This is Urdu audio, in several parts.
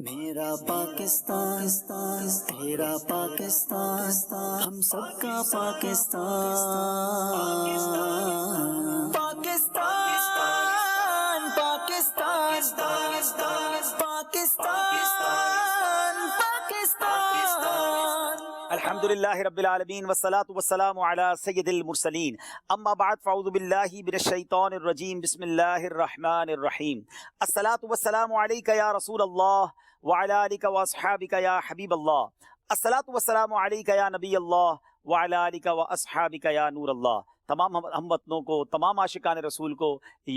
میرا پاکستان تیرا پاکستان ہم سب کا پاکستان پاکستان پاکستان پاکستان الحمدللہ رب العالمین والصلاة والسلام علی سید المرسلین اما بعد فاعوذ باللہ من الشیطان الرجیم بسم اللہ الرحمن الرحیم الصلاة والسلام علیکہ یا رسول اللہ وعلی آلکہ واصحابکہ یا حبیب اللہ الصلاة والسلام علیکہ یا نبی اللہ وعلی آلکہ واصحابکہ یا نور اللہ۔ تمام ہم وطنوں کو، تمام عاشقان رسول کو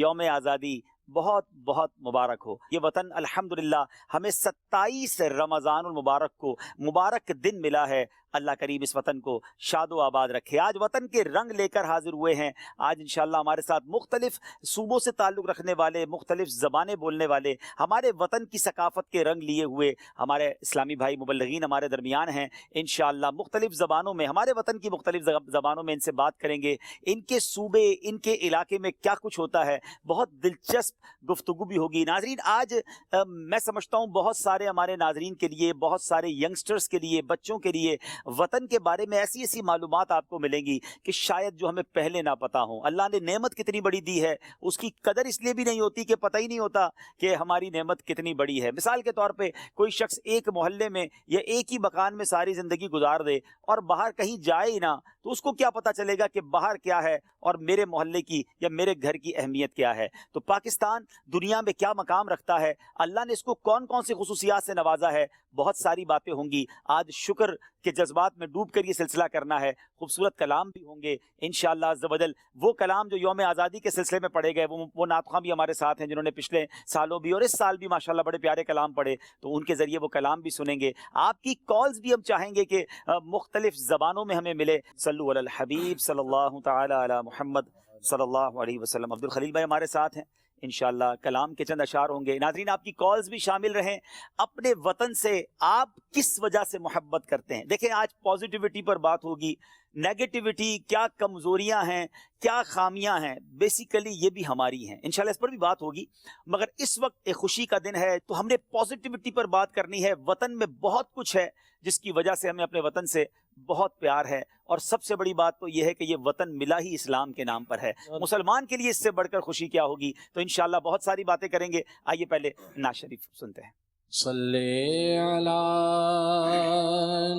یوم آزادی بہت بہت مبارک ہو۔ یہ وطن الحمدللہ ہمیں 27 رمضان المبارک کو مبارک دن ملا ہے۔ اللہ کریم اس وطن کو شاد و آباد رکھے۔ آج وطن کے رنگ لے کر حاضر ہوئے ہیں۔ آج انشاءاللہ ہمارے ساتھ مختلف صوبوں سے تعلق رکھنے والے، مختلف زبانیں بولنے والے، ہمارے وطن کی ثقافت کے رنگ لیے ہوئے ہمارے اسلامی بھائی مبلغین ہمارے درمیان ہیں۔ انشاءاللہ مختلف زبانوں میں، ہمارے وطن کی مختلف زبانوں میں ان سے بات کریں گے۔ ان کے صوبے، ان کے علاقے میں کیا کچھ ہوتا ہے، بہت دلچسپ گفتگو بھی ہوگی۔ ناظرین، آج میں سمجھتا ہوں بہت سارے ہمارے ناظرین کے لیے، بہت سارے ینگسٹرز کے لیے، بچوں کے لیے وطن کے بارے میں ایسی ایسی معلومات آپ کو ملیں گی کہ شاید جو ہمیں پہلے نہ پتا ہوں۔ اللہ نے نعمت کتنی بڑی دی ہے، اس کی قدر اس لیے بھی نہیں ہوتی کہ پتہ ہی نہیں ہوتا کہ ہماری نعمت کتنی بڑی ہے۔ مثال کے طور پہ کوئی شخص ایک محلے میں یا ایک ہی مکان میں ساری زندگی گزار دے اور باہر کہیں جائے ہی نہ، تو اس کو کیا پتہ چلے گا کہ باہر کیا ہے اور میرے محلے کی یا میرے گھر کی اہمیت کیا ہے۔ تو پاکستان دنیا میں کیا مقام رکھتا ہے، اللہ نے اس کو کون کون سی خصوصیات سے نوازا ہے، بہت ساری باتیں ہوں گی۔ آج شکر کے جذبات میں ڈوب کر یہ سلسلہ کرنا ہے۔ خوبصورت کلام بھی ہوں گے انشاءاللہ عز و جل۔ وہ کلام جو یوم آزادی کے سلسلے میں پڑھے گئے، وہ نعت خواں بھی ہمارے ساتھ ہیں جنہوں نے پچھلے سالوں بھی اور اس سال بھی ماشاءاللہ بڑے پیارے کلام پڑھے، تو ان کے ذریعے وہ کلام بھی سنیں گے۔ آپ کی کالز بھی ہم چاہیں گے کہ مختلف زبانوں میں ہمیں ملے۔ صلو علی الحبیب صلی اللہ تعالی علی محمد صلی اللہ علیہ وسلم۔ عبد الخلیل بھائی ہمارے ساتھ ہیں، انشاءاللہ کلام کے چند اشعار ہوں گے۔ ناظرین، آپ کی کالز بھی شامل رہیں۔ اپنے وطن سے آپ کس وجہ سے محبت کرتے ہیں؟ دیکھیں، آج پازیٹیوٹی پر بات ہوگی، نیگیٹیوٹی، کیا کمزوریاں ہیں، کیا خامیاں ہیں، بیسیکلی یہ بھی ہماری ہیں۔ انشاءاللہ اس پر بھی بات ہوگی، مگر اس وقت ایک خوشی کا دن ہے تو ہم نے پازیٹیوٹی پر بات کرنی ہے۔ وطن میں بہت کچھ ہے جس کی وجہ سے ہمیں اپنے وطن سے بہت پیار ہے، اور سب سے بڑی بات تو یہ ہے کہ یہ وطن ملا ہی اسلام کے نام پر ہے۔ مسلمان کے لیے اس سے بڑھ کر خوشی کیا ہوگی؟ تو انشاءاللہ بہت ساری باتیں کریں گے۔ آئیے پہلے نعت شریف سنتے ہیں۔ صلی علی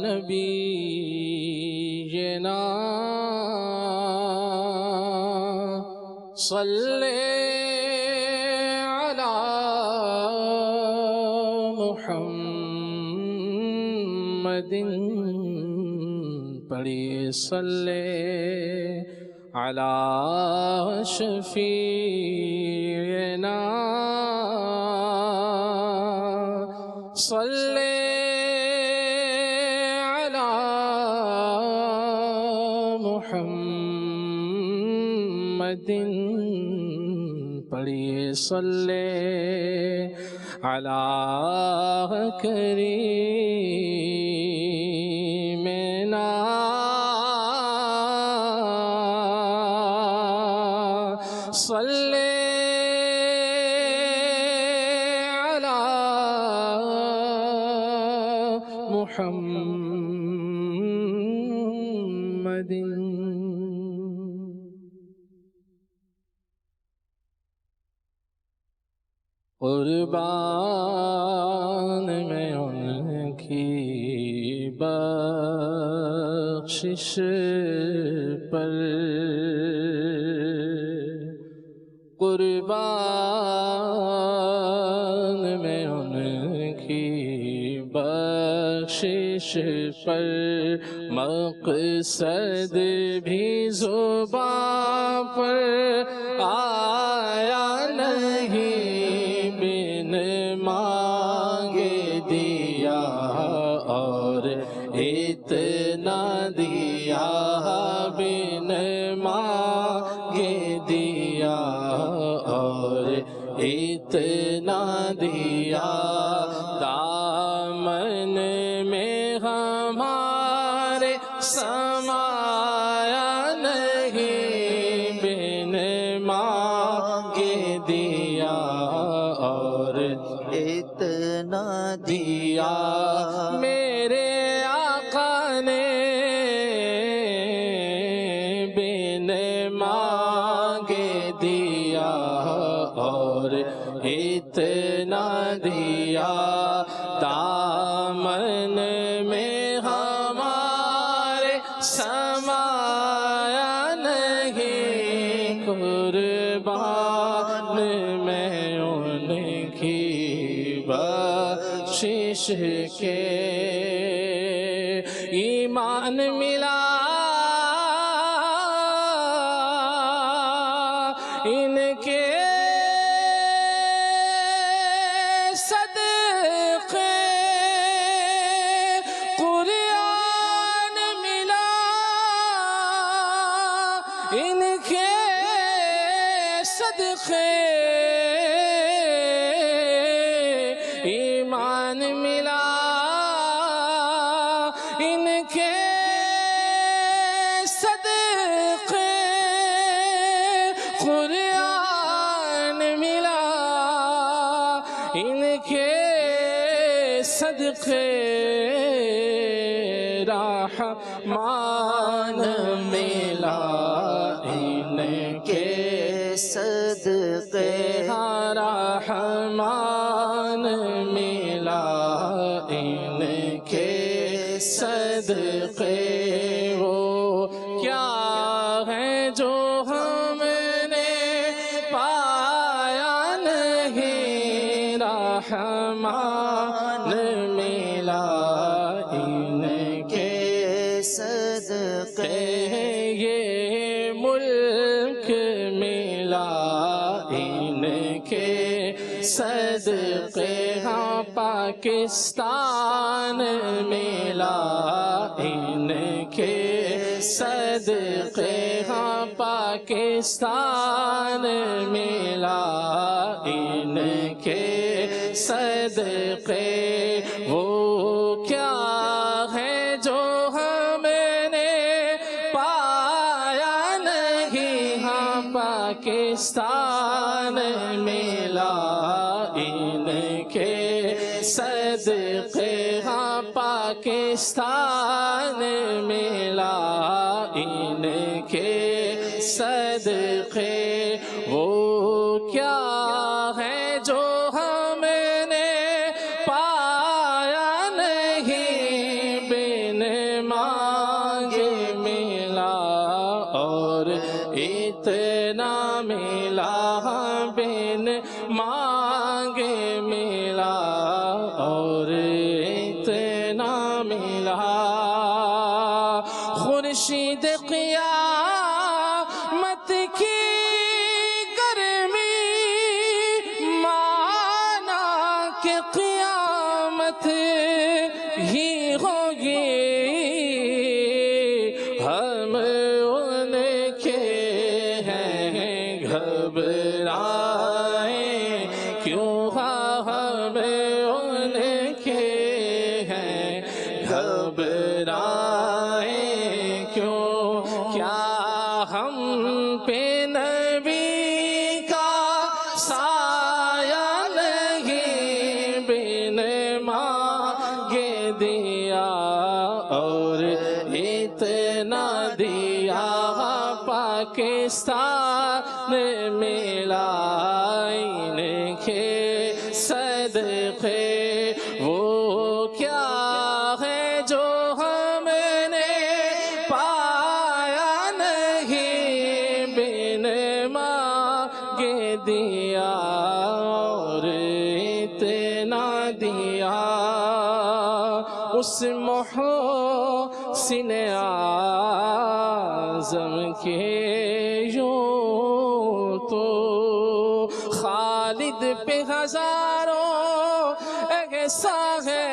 نبینا صلی علی محمد پڑھیے صلی علی شفیعنا صلی علی محمد پڑھیے صلی علی کریمنا صلی محمد۔ قربان میں ان کی بخشش پر، قربان میں ان کی بخشش پر، مقصد بھی زبان پر آیا نہیں، بن مانگے دیا اور اتنا دیا، بن مانگے دیا اور اتنا دیا، دامن میں ہمارے سمایا نہیں، بن مانگے دیا اور اتنا دیا میرے آقا نے بن مانگے دیا اور اتنا دیا دامن میں ہمارے سمایا نہیں قربان میں ان کی بخشش کے ایمان ملا ان کے صدقے قرآن ملا ان کے صدقے ایمان ملا ان کے صدقے قرآن ملا ان کے صدقے رحمان ملا ان کے صدقے رحمان ملا ان کے صدقے وہ کیا ہے جو ہم نے پایا نہیں رحمان ملا ان کے صدقے یہ ملک ملا ان کے صدقے ہاں پاکستان ملا ان کے صدقے ہاں پاکستان ملا ان کے صدقے وہ کیا ہے جو ہم نے پایا نہیں ہاں پاکستان ملا ان کے صدقے ہاں پاکستان ملا ان کے صدقے وہ کیا ہے جو ہم نے پایا نہیں بن مانگے ملا اور اتنا ملا بن مانگے ملا اور اتنا ملا خورشید قیامت کی گرمی مانا کہ قیامت ہی ہوگی ہم ان کے ہیں گھبرائیں کیوں ہم ان کے ہیں گھبرائیں کیوں کیا ہم پہ نبی کا سایہ نہیں بن مانگے دیا اور اتنا دیا پاکستان ملا ان کے صدقے وہ کیا ہے جو ہم نے پایا نہیں بن مانگے دیا اور اتنا دیا اس محسن اعظم کے یوں تو خالد پہ ہزاروں ایسا ہے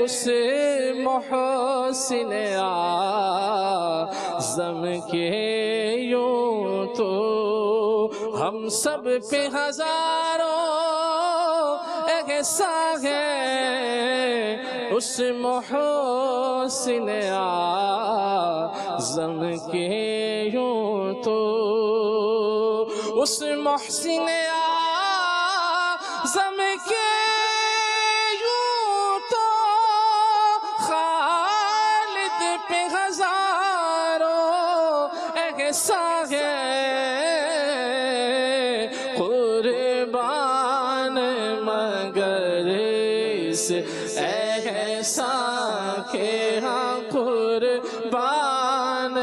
اس محسن اعظم کے یوں تو ہم سب پہ ہزاروں ایسا ہے اس محسن اعظم کے یوں تو اس محسن اعظم کے مگر اس احسان کے ہاں قربان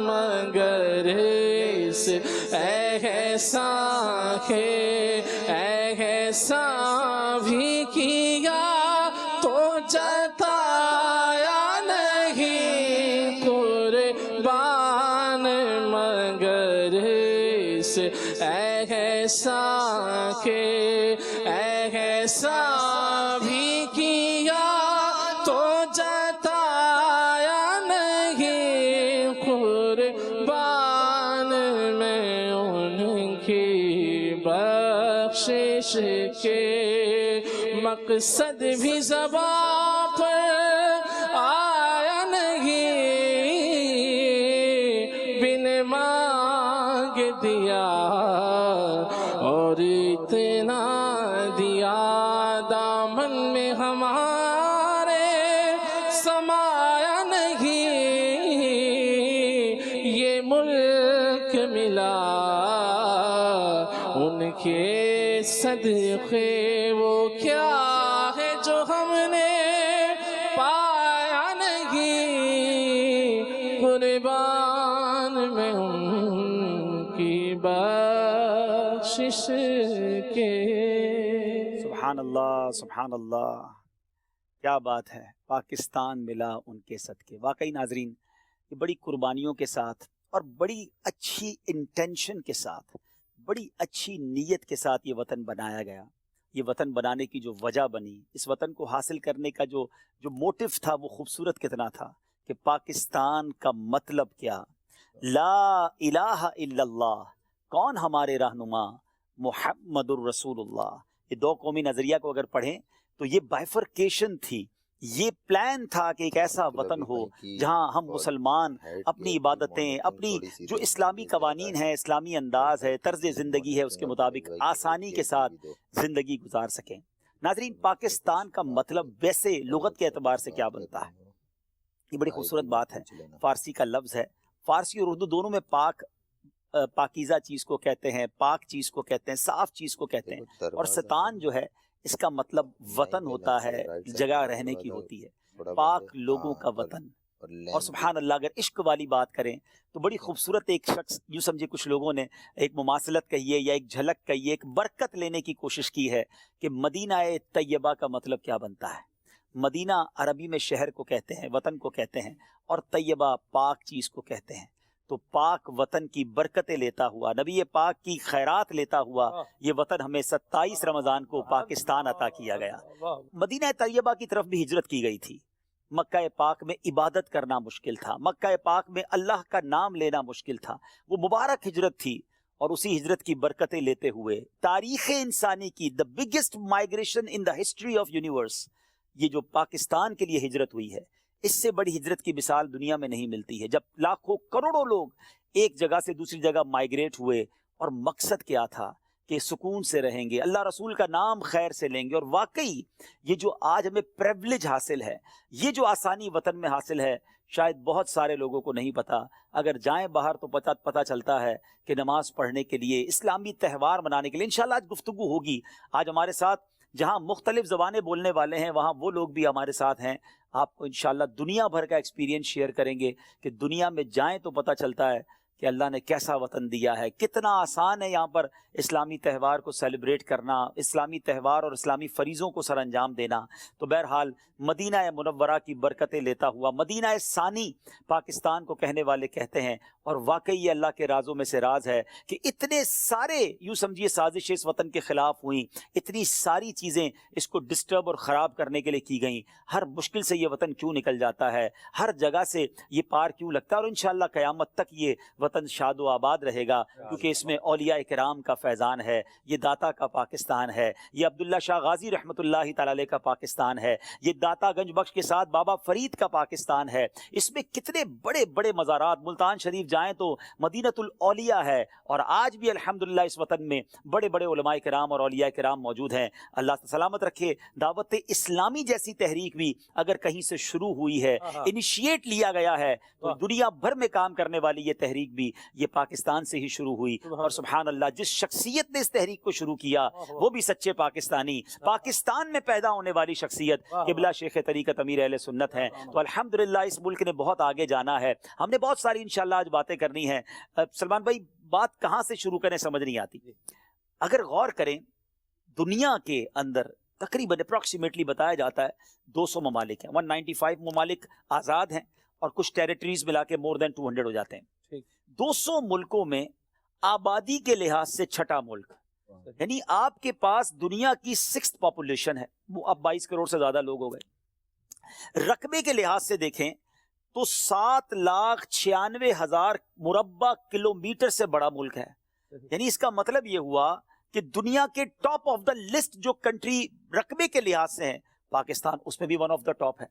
مگر اس احسان کے احسان بھی کیا تو جتایا نہیں قربان مگر اس احسان کے احسان بھی کیا تو جتایا نہیں قربان میں ان کی بخشش کے مقصد بھی زبان پر آیا نہیں بن مانگ دیا اور اتنا دیا دامن میں ہمارے سمایا نہیں یہ ملک ملا ان کے صدقے وہ کیا ہے جو ہم نے پایا نہیں قربان میں ان کی بخشش کے سبحان اللہ سبحان اللہ، کیا بات ہے، پاکستان ملا ان کے صدقے۔ واقعی ناظرین، یہ بڑی قربانیوں کے ساتھ اور بڑی اچھی انٹینشن کے ساتھ، بڑی اچھی نیت کے ساتھ یہ وطن بنایا گیا۔ یہ وطن بنانے کی جو وجہ بنی، اس وطن کو حاصل کرنے کا جو موٹو تھا، وہ خوبصورت کتنا تھا کہ پاکستان کا مطلب کیا، لا الہ الا اللہ، کون ہمارے رہنما، محمد الرسول اللہ۔ یہ دو قومی نظریہ کو اگر پڑھیں تو یہ بائفرکیشن تھی، یہ پلان تھا کہ ایک ایسا وطن ہو جہاں ہم مسلمان اپنی عبادتیں، اپنی جو اسلامی قوانین ہیں، اسلامی انداز ہے، طرز زندگی ہے، اس کے مطابق آسانی کے ساتھ زندگی گزار سکیں۔ ناظرین، پاکستان کا مطلب ویسے لغت کے اعتبار سے کیا بنتا ہے؟ یہ بڑی خوبصورت بات ہے، فارسی کا لفظ ہے، فارسی اور اردو دونوں میں پاک، پاکیزہ چیز کو کہتے ہیں، پاک چیز کو کہتے ہیں، صاف چیز کو کہتے ہیں، اور ستان جو ہے اس کا مطلب وطن ہوتا ہے، جگہ رہنے کی ہوتی ہے، پاک لوگوں کا وطن۔ اور سبحان اللہ، اگر عشق والی بات کریں تو بڑی خوبصورت ایک شخص، یوں سمجھے کچھ لوگوں نے ایک مماثلت کہی ہے یا ایک جھلک کہی ہے، ایک برکت لینے کی کوشش کی ہے کہ مدینہ طیبہ کا مطلب کیا بنتا ہے۔ مدینہ عربی میں شہر کو کہتے ہیں، وطن کو کہتے ہیں، اور طیبہ پاک چیز کو کہتے ہیں۔ تو پاک وطن کی برکتیں لیتا ہوا، نبی پاک کی خیرات لیتا ہوا یہ وطن ہمیں 27 رمضان کو پاکستان عطا کیا گیا۔ مدینہ طیبہ کی طرف بھی ہجرت کی گئی تھی۔ مکہ پاک میں عبادت کرنا مشکل تھا، مکہ پاک میں اللہ کا نام لینا مشکل تھا، وہ مبارک ہجرت تھی، اور اسی ہجرت کی برکتیں لیتے ہوئے تاریخ انسانی کی the biggest migration in the history of universe، یہ جو پاکستان کے لیے ہجرت ہوئی ہے، اس سے بڑی ہجرت کی مثال دنیا میں نہیں ملتی ہے۔ جب لاکھوں کروڑوں لوگ ایک جگہ سے دوسری جگہ مائیگریٹ ہوئے، اور مقصد کیا تھا کہ سکون سے رہیں گے، اللہ رسول کا نام خیر سے لیں گے۔ اور واقعی یہ جو آج ہمیں پریولیج حاصل ہے، یہ جو آسانی وطن میں حاصل ہے، شاید بہت سارے لوگوں کو نہیں پتا۔ اگر جائیں باہر تو پتہ چلتا ہے کہ نماز پڑھنے کے لیے، اسلامی تہوار منانے کے لیے، انشاءاللہ آج گفتگو ہوگی۔ آج ہمارے ساتھ جہاں مختلف زبانیں بولنے والے ہیں، وہاں وہ لوگ بھی ہمارے ساتھ ہیں۔ آپ کو انشاءاللہ دنیا بھر کا ایکسپیرینس شیئر کریں گے کہ دنیا میں جائیں تو پتہ چلتا ہے کہ اللہ نے کیسا وطن دیا ہے، کتنا آسان ہے یہاں پر اسلامی تہوار کو سیلیبریٹ کرنا، اسلامی تہوار اور اسلامی فریضوں کو سر انجام دینا۔ تو بہرحال مدینہ منورہ کی برکتیں لیتا ہوا، مدینہ ثانی پاکستان کو کہنے والے کہتے ہیں، اور واقعی یہ اللہ کے رازوں میں سے راز ہے کہ اتنے سارے، یوں سمجھیے، سازشیں اس وطن کے خلاف ہوئیں، اتنی ساری چیزیں اس کو ڈسٹرب اور خراب کرنے کے لیے کی گئیں۔ ہر مشکل سے یہ وطن کیوں نکل جاتا ہے، ہر جگہ سے یہ پار کیوں لگتا ہے، اور انشاءاللہ قیامت تک یہ وطن شاد و آباد رہے گا، کیونکہ اس میں اولیاء کرام کا فیضان ہے، یہ داتا کا پاکستان ہے، یہ عبداللہ شاہ غازی رحمۃ اللہ تعالی علیہ کا پاکستان ہے، یہ داتا گنج بخش کے ساتھ بابا فرید کا پاکستان ہے۔ اس میں کتنے بڑے بڑے مزارات، ملتان شریف جائیں تو مدینۃ الاولیاء ہے، اور آج بھی الحمدللہ اس وطن میں بڑے بڑے علماء کرام اور اولیاء کرام موجود ہیں. اللہ سلامت رکھے. دعوت اسلامی جیسی تحریک بھی اگر کہیں سے شروع ہوئی ہے، انیشیٹ لیا گیا ہے، تو دنیا بھر میں کام کرنے والی یہ تحریک بھی یہ پاکستان سے ہی شروع ہوئی. اور سبحان اللہ، جس شخصیت نے اس تحریک کو شروع کیا وہ بھی سچے پاکستانی، پاکستان میں پیدا ہونے والی شخصیت قبلہ شیخ طریقت امیر اہل سنت ہیں. تو الحمدللہ اس ملک نے بہت آگے جانا ہے. ہم نے بہت ساری انشاءاللہ آج باتیں کرنی ہیں. سلمان بھائی، بات کہاں سے شروع کریں سمجھ نہیں آتی. اگر غور کریں، دنیا کے اندر تقریباً اپروکسیمیٹلی بتایا جاتا ہے 200 ممالک ہیں. 195 ممالک آزاد ہیں اور کچھ ٹیریٹریز ملا کے more than 200 ہو جاتے ہیں. 200 ملکوں میں آبادی کے لحاظ سے چھٹا ملک، یعنی آپ کے پاس دنیا کی 6th پاپولیشن ہے. اب 22 کروڑ سے زیادہ لوگ ہو گئے. رقبے کے لحاظ سے دیکھیں تو 7,96,000 مربع کلومیٹر سے بڑا ملک ہے. یعنی اس کا مطلب یہ ہوا کہ دنیا کے ٹاپ آف دا لسٹ جو کنٹری رقبے کے لحاظ سے ہیں، پاکستان اس میں بھی ون آف دا ٹاپ ہے.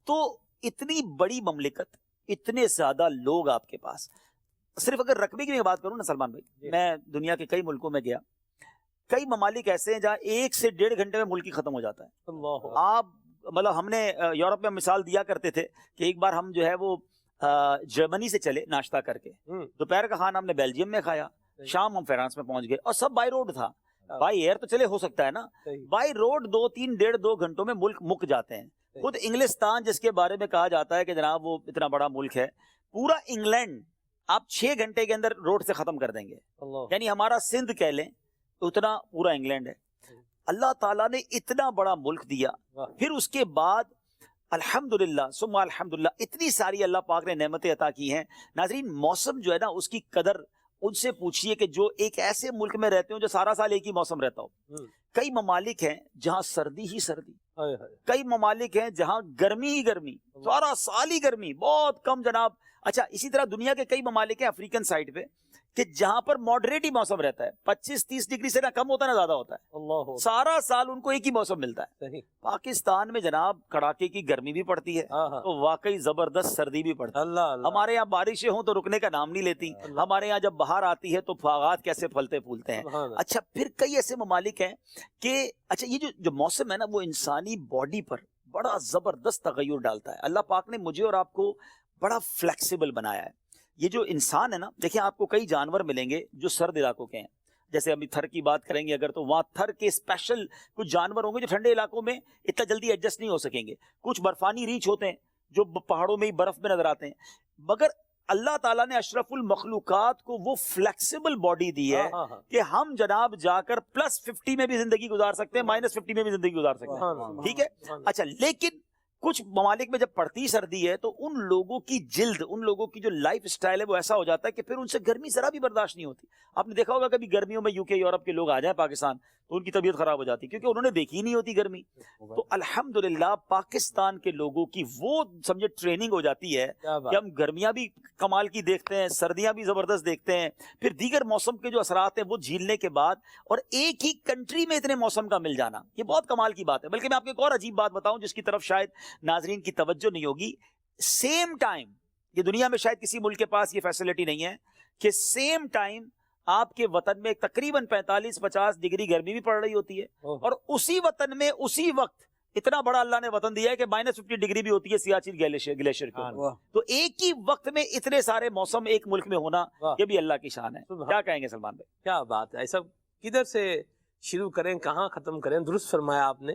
تو اتنی بڑی مملکت، اتنے زیادہ لوگ آپ کے پاس. صرف اگر رقبے کی میں بات کروں نا سلمان بھائی، میں دنیا کے کئی ملکوں میں گیا، کئی ممالک ایسے ہیں جہاں 1 سے 1.5 گھنٹے میں ملک ہی ختم ہو جاتا ہے. آپ مطلب ہم نے یورپ میں مثال دیا کرتے تھے کہ ایک بار ہم جو ہے وہ جرمنی سے چلے ناشتہ کر کے، دوپہر کا کھانا ہم نے بیلجیم میں کھایا، شام ہم فرانس میں پہنچ گئے، اور سب بائی روڈ تھا. بائی ایئر تو چلے ہو سکتا ہے نا، بائی روڈ 2-3-1.5-2 گھنٹوں میں ملک مک جاتے ہیں. خود انگلستان جس کے بارے میں کہا جاتا ہے کہ جناب وہ اتنا بڑا ملک ہے، پورا انگلینڈ آپ 6 گھنٹے کے اندر روڈ سے ختم کر دیں گے. یعنی ہمارا سندھ کہہ لیں اتنا پورا انگلینڈ ہے. اللہ تعالیٰ نے اتنا بڑا ملک دیا. پھر اس کے بعد الحمدللہ ثم الحمدللہ اتنی ساری اللہ پاک نے نعمتیں عطا کی ہیں. ناظرین، موسم جو ہے نا اس کی قدر ان سے پوچھئے کہ جو ایک ایسے ملک میں رہتے ہوں جو سارا سال ایک ہی موسم رہتا ہو. کئی ممالک ہیں جہاں سردی ہی سردی، کئی ممالک ہیں جہاں گرمی ہی گرمی، سارا سال ہی گرمی، بہت کم جناب. اچھا، اسی طرح دنیا کے کئی ممالک ہیں افریقن سائڈ پہ کہ جہاں پر ماڈریٹ ہی موسم رہتا ہے، 25-30 ڈگری سے نہ کم ہوتا ہے نہ زیادہ ہوتا ہے، سارا سال ان کو ایک ہی موسم ملتا ہے. پاکستان میں جناب کڑاکے کی گرمی بھی پڑتی ہے تو واقعی زبردست سردی بھی پڑتی ہے. ہمارے یہاں بارشیں ہوں تو رکنے کا نام نہیں لیتی، ہمارے یہاں جب بہار آتی ہے تو باغات کیسے پھلتے پھولتے ہیں. اچھا، پھر کئی ایسے ممالک ہیں کہ اچھا یہ جو موسم ہے نا وہ انسانی باڈی پر بڑا زبردست تغیر ڈالتا ہے. اللہ پاک نے مجھے اور آپ کو بڑا فلیکسیبل بنایا ہے. یہ جو انسان ہے نا، دیکھیں آپ کو کئی جانور ملیں گے جو سرد علاقوں کے ہیں. جیسے ابھی تھر کی بات کریں گے اگر، تو وہاں تھر کے اسپیشل کچھ جانور ہوں گے جو ٹھنڈے علاقوں میں اتنا جلدی ایڈجسٹ نہیں ہو سکیں گے. کچھ برفانی ریچھ ہوتے ہیں جو پہاڑوں میں ہی برف میں نظر آتے ہیں. مگر اللہ تعالیٰ نے اشرف المخلوقات کو وہ فلیکسیبل باڈی دی ہے کہ ہم جناب جا کر +50 میں بھی زندگی گزار سکتے ہیں، -50 میں بھی زندگی گزار سکتے ہیں. ٹھیک ہے. اچھا، لیکن کچھ ممالک میں جب پڑتی سردی ہے تو ان لوگوں کی جلد، ان لوگوں کی جو لائف سٹائل ہے وہ ایسا ہو جاتا ہے کہ پھر ان سے گرمی ذرا بھی برداشت نہیں ہوتی. آپ نے دیکھا ہوگا کبھی گرمیوں میں UK یورپ کے لوگ آ جائیں پاکستان تو ان کی طبیعت خراب ہو جاتی کیونکہ انہوں نے دیکھی نہیں ہوتی گرمی. تو الحمدللہ پاکستان کے لوگوں کی وہ سمجھے ٹریننگ ہو جاتی ہے کہ ہم گرمیاں بھی کمال کی دیکھتے ہیں، سردیاں بھی زبردست دیکھتے ہیں، پھر دیگر موسم کے جو اثرات ہیں وہ جھیلنے کے بعد، اور ایک ہی کنٹری میں اتنے موسم کا مل جانا یہ بہت کمال کی بات ہے. بلکہ میں آپ کو ایک اور عجیب بات بتاؤں جس کی طرف شاید ناظرین کی توجہ نہیں ہوگی. سیم ٹائم، یہ دنیا میں شاید کسی ملک کے پاس یہ فیسلٹی نہیں ہے کہ سیم ٹائم آپ کے وطن میں تقریباً 45-50 ڈگری گرمی بھی پڑ رہی ہوتی ہے، اور اسی وطن میں اسی وقت اتنا بڑا اللہ نے وطن دیا ہے کہ -50 ڈگری بھی ہوتی ہے سیاچن گلیشیئر کے اوپر. تو ایک ہی وقت میں اتنے سارے موسم ایک ملک میں ہونا یہ بھی اللہ کی شان ہے. کیا کہیں گے سلمان بھائی؟ کیا بات ہے. ایسا کدھر سے شروع کریں، کہاں ختم کریں؟ درست فرمایا آپ نے.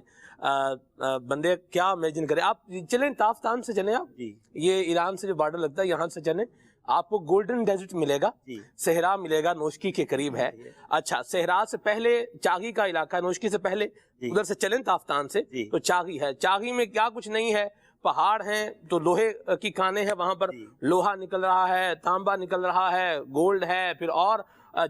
بندے کیا امیجن کریں. آپ چلیں تافتان سے چلیں، آپ یہ ایران سے جو بارڈر لگتا ہے یہاں سے چلیں، آپ کو گولڈن ڈیزرٹ ملے گا، صحرا ملے گا، نوشکی کے قریب ہے. اچھا، صحرا سے پہلے چاغی کا علاقہ ہے، نوشکی سے پہلے ادھر سے چلیں تافتان سے تو چاغی ہے. چاغی میں کیا کچھ نہیں ہے، پہاڑ ہیں تو لوہے کی کانیں ہیں، وہاں پر لوہا نکل رہا ہے، تانبا نکل رہا ہے، گولڈ ہے، پھر اور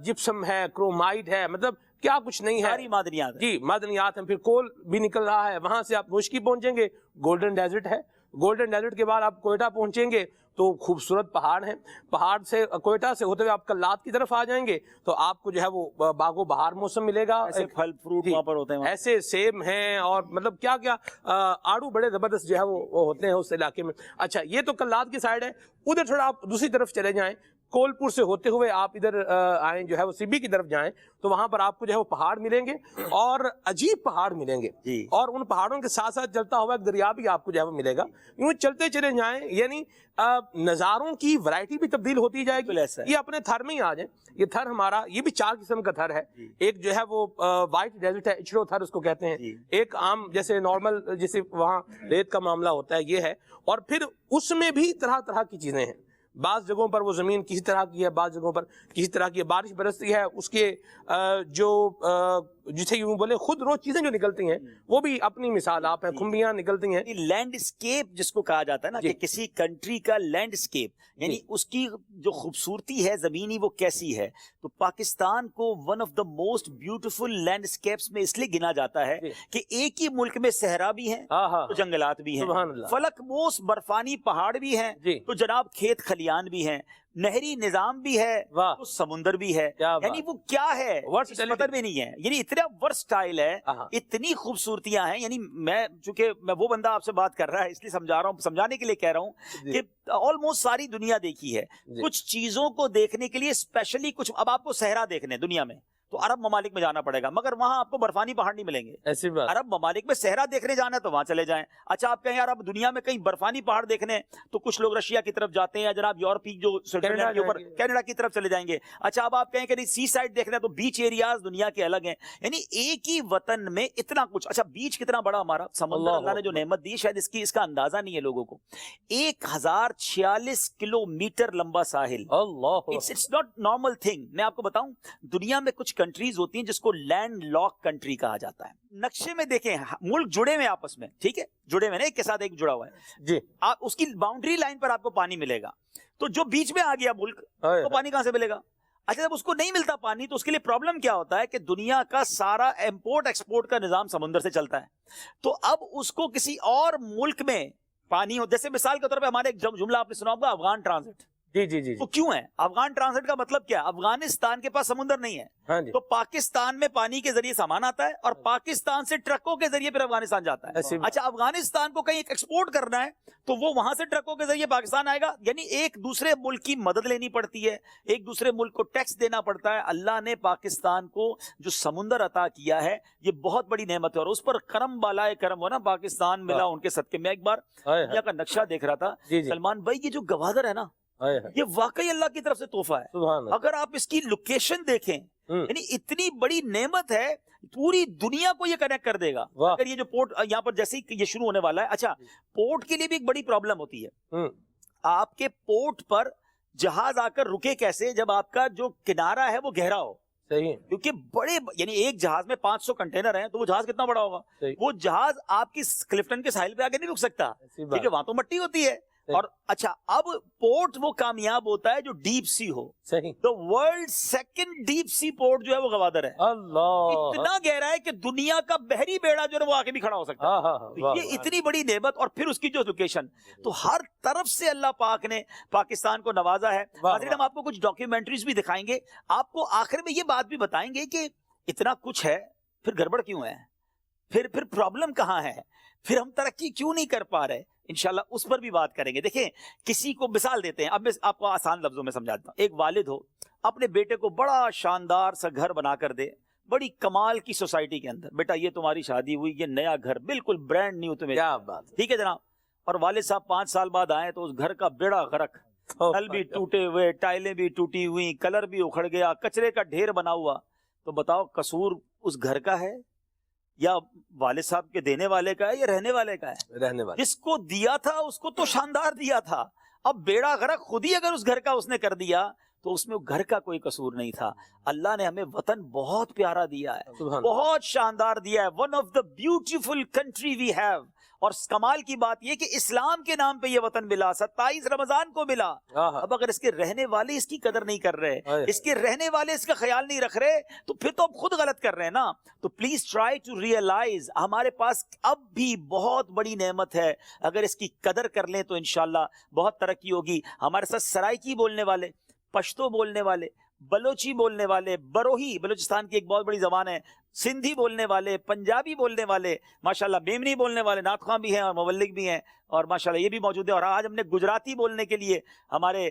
جپسم ہے، کرومائٹ ہے، مطلب کیا کچھ نہیں ہے، ساری معدنیات جی معدنیات ہیں. پھر کول بھی نکل رہا ہے. وہاں سے آپ نوشکی پہنچیں گے، گولڈن ڈیزرٹ ہے. گولڈن ڈیزرٹ کے بعد آپ کوئٹہ پہنچیں گے تو خوبصورت پہاڑ ہیں. پہاڑ سے کوئٹہ سے ہوتے ہوئے آپ کلات کی طرف آ جائیں گے تو آپ کو جو ہے وہ باغ و بہار موسم ملے گا. ایسے پھل فروٹ وہاں پر ہوتے ہیں، ایسے سیب ہیں اور مطلب کیا کیا آڑو بڑے زبردست جو ہے وہ ہوتے ہیں اس علاقے میں. اچھا، یہ تو کلات کی سائڈ ہے. ادھر تھوڑا آپ دوسری طرف چلے جائیں، کولپور سے ہوتے ہوئے آپ ادھر آئیں جو ہے وہ سبی کی طرف جائیں تو وہاں پر آپ کو جو ہے وہ پہاڑ ملیں گے اور عجیب پہاڑ ملیں گے جی اور ان پہاڑوں کے ساتھ ساتھ چلتا ہوا ایک دریا بھی آپ کو جو ہے وہ ملے گا. یوں چلتے چلے جائیں یعنی نظاروں کی ورائٹی بھی تبدیل ہوتی جائے گی. یہ اپنے تھر میں ہی آ جائیں. یہ تھر ہمارا یہ بھی 4 قسم کا تھر ہے. ایک جو ہے وہ وائٹ ڈیزرٹ ہے, اچھڑو تھر اس کو کہتے ہیں. ایک عام جیسے نارمل جیسے وہاں ریت کا معاملہ ہوتا ہے یہ ہے, اور پھر اس میں بھی طرح طرح کی چیزیں ہیں. بعض جگہوں پر وہ زمین کسی طرح کی ہے, بعض جگہوں پر کسی طرح کی ہے, بارش برستی ہے, اس کے جو جسے یوں بولے خود روز چیزیں جو نکلتی ہیں وہ بھی اپنی مثال آپ ہیں, کھمبیاں نکلتی ہیں. لینڈ اسکیپ جس کو کہا جاتا ہے نا کہ کسی کنٹری کا لینڈ اسکیپ یعنی اس کی جو خوبصورتی ہے زمینی وہ کیسی ہے, تو پاکستان کو one of the most beautiful landscapes میں اس لیے گنا جاتا ہے کہ ایک ہی ملک میں صحرا بھی ہیں تو جنگلات بھی ہیں, فلک بوس برفانی پہاڑ بھی ہیں تو جناب کھیت کھلیان بھی ہیں, نہری نظام بھی ہے تو سمندر بھی ہے. یعنی وہ کیا ہے پتہ بھی نہیں ہے, یعنی اتنا ورسٹائل ہے, اتنی خوبصورتیاں ہیں. یعنی میں چونکہ میں وہ بندہ آپ سے بات کر رہا ہے اس لیے سمجھا رہا ہوں, سمجھانے کے لیے کہہ رہا ہوں کہ آلموسٹ ساری دنیا دیکھی ہے. کچھ چیزوں کو دیکھنے کے لیے اسپیشلی کچھ, اب آپ کو صحرا دیکھنے دنیا میں تو عرب ممالک میں جانا پڑے گا, مگر وہاں آپ کو برفانی پہاڑ نہیں ملیں گے. ایسی بات, عرب ممالک میں صحرا دیکھنے جانا ہے تو وہاں چلے جائیں. اچھا آپ کہیں یار اب دنیا میں کہیں برفانی پہاڑ دیکھنے تو کچھ لوگ رشیا کی طرف جاتے ہیں, یا جناب یورپی جو سوئٹزرلینڈ کے اوپر کینیڈا کی طرف چلے جائیں گے. اچھا اب آپ کہیں کہ سی سائڈ دیکھنا ہے تو بیچ ایریاز دنیا کے الگ ہیں. یعنی ایک ہی وطن میں اتنا کچھ. اچھا بیچ کتنا بڑا ہمارا سمندر اللہ نے جو نعمت دی شاید اس کا اندازہ نہیں ہے لوگوں کو. 1046 کلومیٹر لمبا ساحل. It's not normal thing. میں آپ کو بتاؤں دنیا میں کچھ کنٹریز ہوتی ہیں جس کو لینڈ لاک کنٹری کہا جاتا ہے. نقشے میں دیکھیں ملک جڑے ہوئے آپس میں, ٹھیک ہے, جڑے ہوئے ایک کے ساتھ ایک جڑا ہوا ہے جی. اس کی باؤنڈری لائن پر آپ کو پانی ملے گا, تو جو بیچ میں آ گیا ملک تو پانی کہاں سے ملے گا؟ اچھا جب اس کو نہیں ملتا پانی تو اس کے لیے پرابلم کیا ہوتا ہے کہ دنیا کا سارا امپورٹ ایکسپورٹ کا نظام سمندر سے چلتا ہے. تو اب اس کو کسی اور ملک میں پانی ہو, جیسے مثال کے طور پہ ہمارے ایک جملہ آپ نے سنا ہوگا افغان ٹرانزٹ. جی جی جی, وہ کیوں ہے افغان ٹرانزٹ کا مطلب کیا؟ افغانستان کے پاس سمندر نہیں ہے تو پاکستان میں پانی کے ذریعے سامان آتا ہے اور پاکستان سے ٹرکوں کے ذریعے پھر افغانستان جاتا ہے. اچھا افغانستان کو کہیں ایکسپورٹ کرنا ہے تو وہ وہاں سے ٹرکوں کے ذریعے پاکستان آئے گا. یعنی ایک دوسرے ملک کی مدد لینی پڑتی ہے, ایک دوسرے ملک کو ٹیکس دینا پڑتا ہے. اللہ نے پاکستان کو جو سمندر عطا کیا ہے یہ بہت بڑی نعمت ہے, اور اس پر کرم بالائے کرم ہو نا پاکستان ملا ان کے صدقے. میں ایک بار دنیا کا نقشہ دیکھ رہا تھا سلمان بھائی, یہ جو گوادر ہے نا یہ واقعی اللہ کی طرف سے تحفہ ہے. اگر آپ اس کی لوکیشن دیکھیں یعنی اتنی بڑی نعمت ہے, پوری دنیا کو یہ کنیکٹ کر دے گا. اگر یہ جو پورٹ یہاں پر جیسے ہی یہ شروع ہونے والا ہے, اچھا پورٹ کے لیے بھی ایک بڑی پرابلم ہوتی ہے. آپ کے پورٹ پر جہاز آ کر رکے کیسے جب آپ کا جو کنارہ ہے وہ گہرا ہو, کیونکہ بڑے یعنی ایک جہاز میں 500 کنٹینر ہیں تو وہ جہاز کتنا بڑا ہوگا. وہ جہاز آپ کی کلفٹن کے ساحل پہ آگے نہیں رک سکتا کیونکہ وہاں تو مٹی ہوتی ہے. اور اچھا اب پورٹ وہ کامیاب ہوتا ہے جو deep sea who. the world second deep sea port جو ہے وہ گوادر ہے. اتنا گہرا ہے کہ دنیا کا بحری بیڑا جو ہے وہ آگے بھی کھڑا ہو سکتا ہے. یہ اتنی بڑی نعمت, اور پھر اس کی جو لوکیشن, تو ہر طرف سے اللہ پاک نے پاکستان کو نوازا ہے. حضرت ہم آپ کو کچھ ڈاکیومنٹریز بھی دکھائیں گے, آپ کو آخر میں یہ بات بھی بتائیں گے کہ اتنا کچھ ہے پھر گڑبڑ کیوں ہے, پھر پرابلم کہاں ہے, پھر ہم ترقی کیوں نہیں کر پا رہے. انشاءاللہ اس پر بھی بات کریں گے. دیکھیں کسی کو مثال دیتے ہیں, اب میں آپ کو آسان لفظوں میں سمجھاتا ہوں. ایک والد ہو اپنے بیٹے کو بڑا شاندار سا گھر بنا کر دے, بڑی کمال کی سوسائٹی کے اندر, بیٹا یہ تمہاری شادی ہوئی, یہ نیا گھر بالکل برانڈ نیو تمہیں, کیا بات, ٹھیک ہے جناب. اور والد صاحب 5 سال بعد آئے تو اس گھر کا بیڑا غرق, نل بھی ٹوٹے ہوئے, ٹائلیں بھی ٹوٹی ہوئی, کلر بھی اکھڑ گیا, کچرے کا ڈھیر بنا ہوا. تو بتاؤ قصور اس گھر کا ہے یا والد صاحب کے دینے والے کا ہے یا رہنے والے کا ہے؟ رہنے والے. جس کو دیا تھا اس کو تو شاندار دیا تھا, اب بیڑا غرق خود ہی اگر اس گھر کا اس نے کر دیا تو اس میں گھر کا کوئی قصور نہیں تھا. اللہ نے ہمیں وطن بہت پیارا دیا ہے, بہت شاندار دیا ہے. One of the beautiful country we have. اور کمال کی بات یہ کہ اسلام کے نام پہ یہ وطن ملا, 27 رمضان کو ملا. اب اگر اس کے رہنے والے اس کی قدر نہیں کر رہے, اس کے رہنے والے اس کا خیال نہیں رکھ رہے, تو پھر تو اب خود غلط کر رہے ہیں نا. تو پلیز ٹرائی ٹو ریئلائز ہمارے پاس اب بھی بہت بڑی نعمت ہے, اگر اس کی قدر کر لیں تو انشاءاللہ بہت ترقی ہوگی. ہمارے ساتھ سرائکی بولنے والے, پشتو بولنے والے, بلوچی بولنے والے, بروہی بلوچستان کی ایک بہت بڑی زبان ہے, سندھی بولنے والے, پنجابی بولنے والے, ماشاءاللہ میمنی بولنے والے, نعت خواں بھی ہیں اور مولک بھی ہیں, اور ماشاءاللہ یہ بھی موجود ہے. اور آج ہم نے گجراتی بولنے کے لیے ہمارے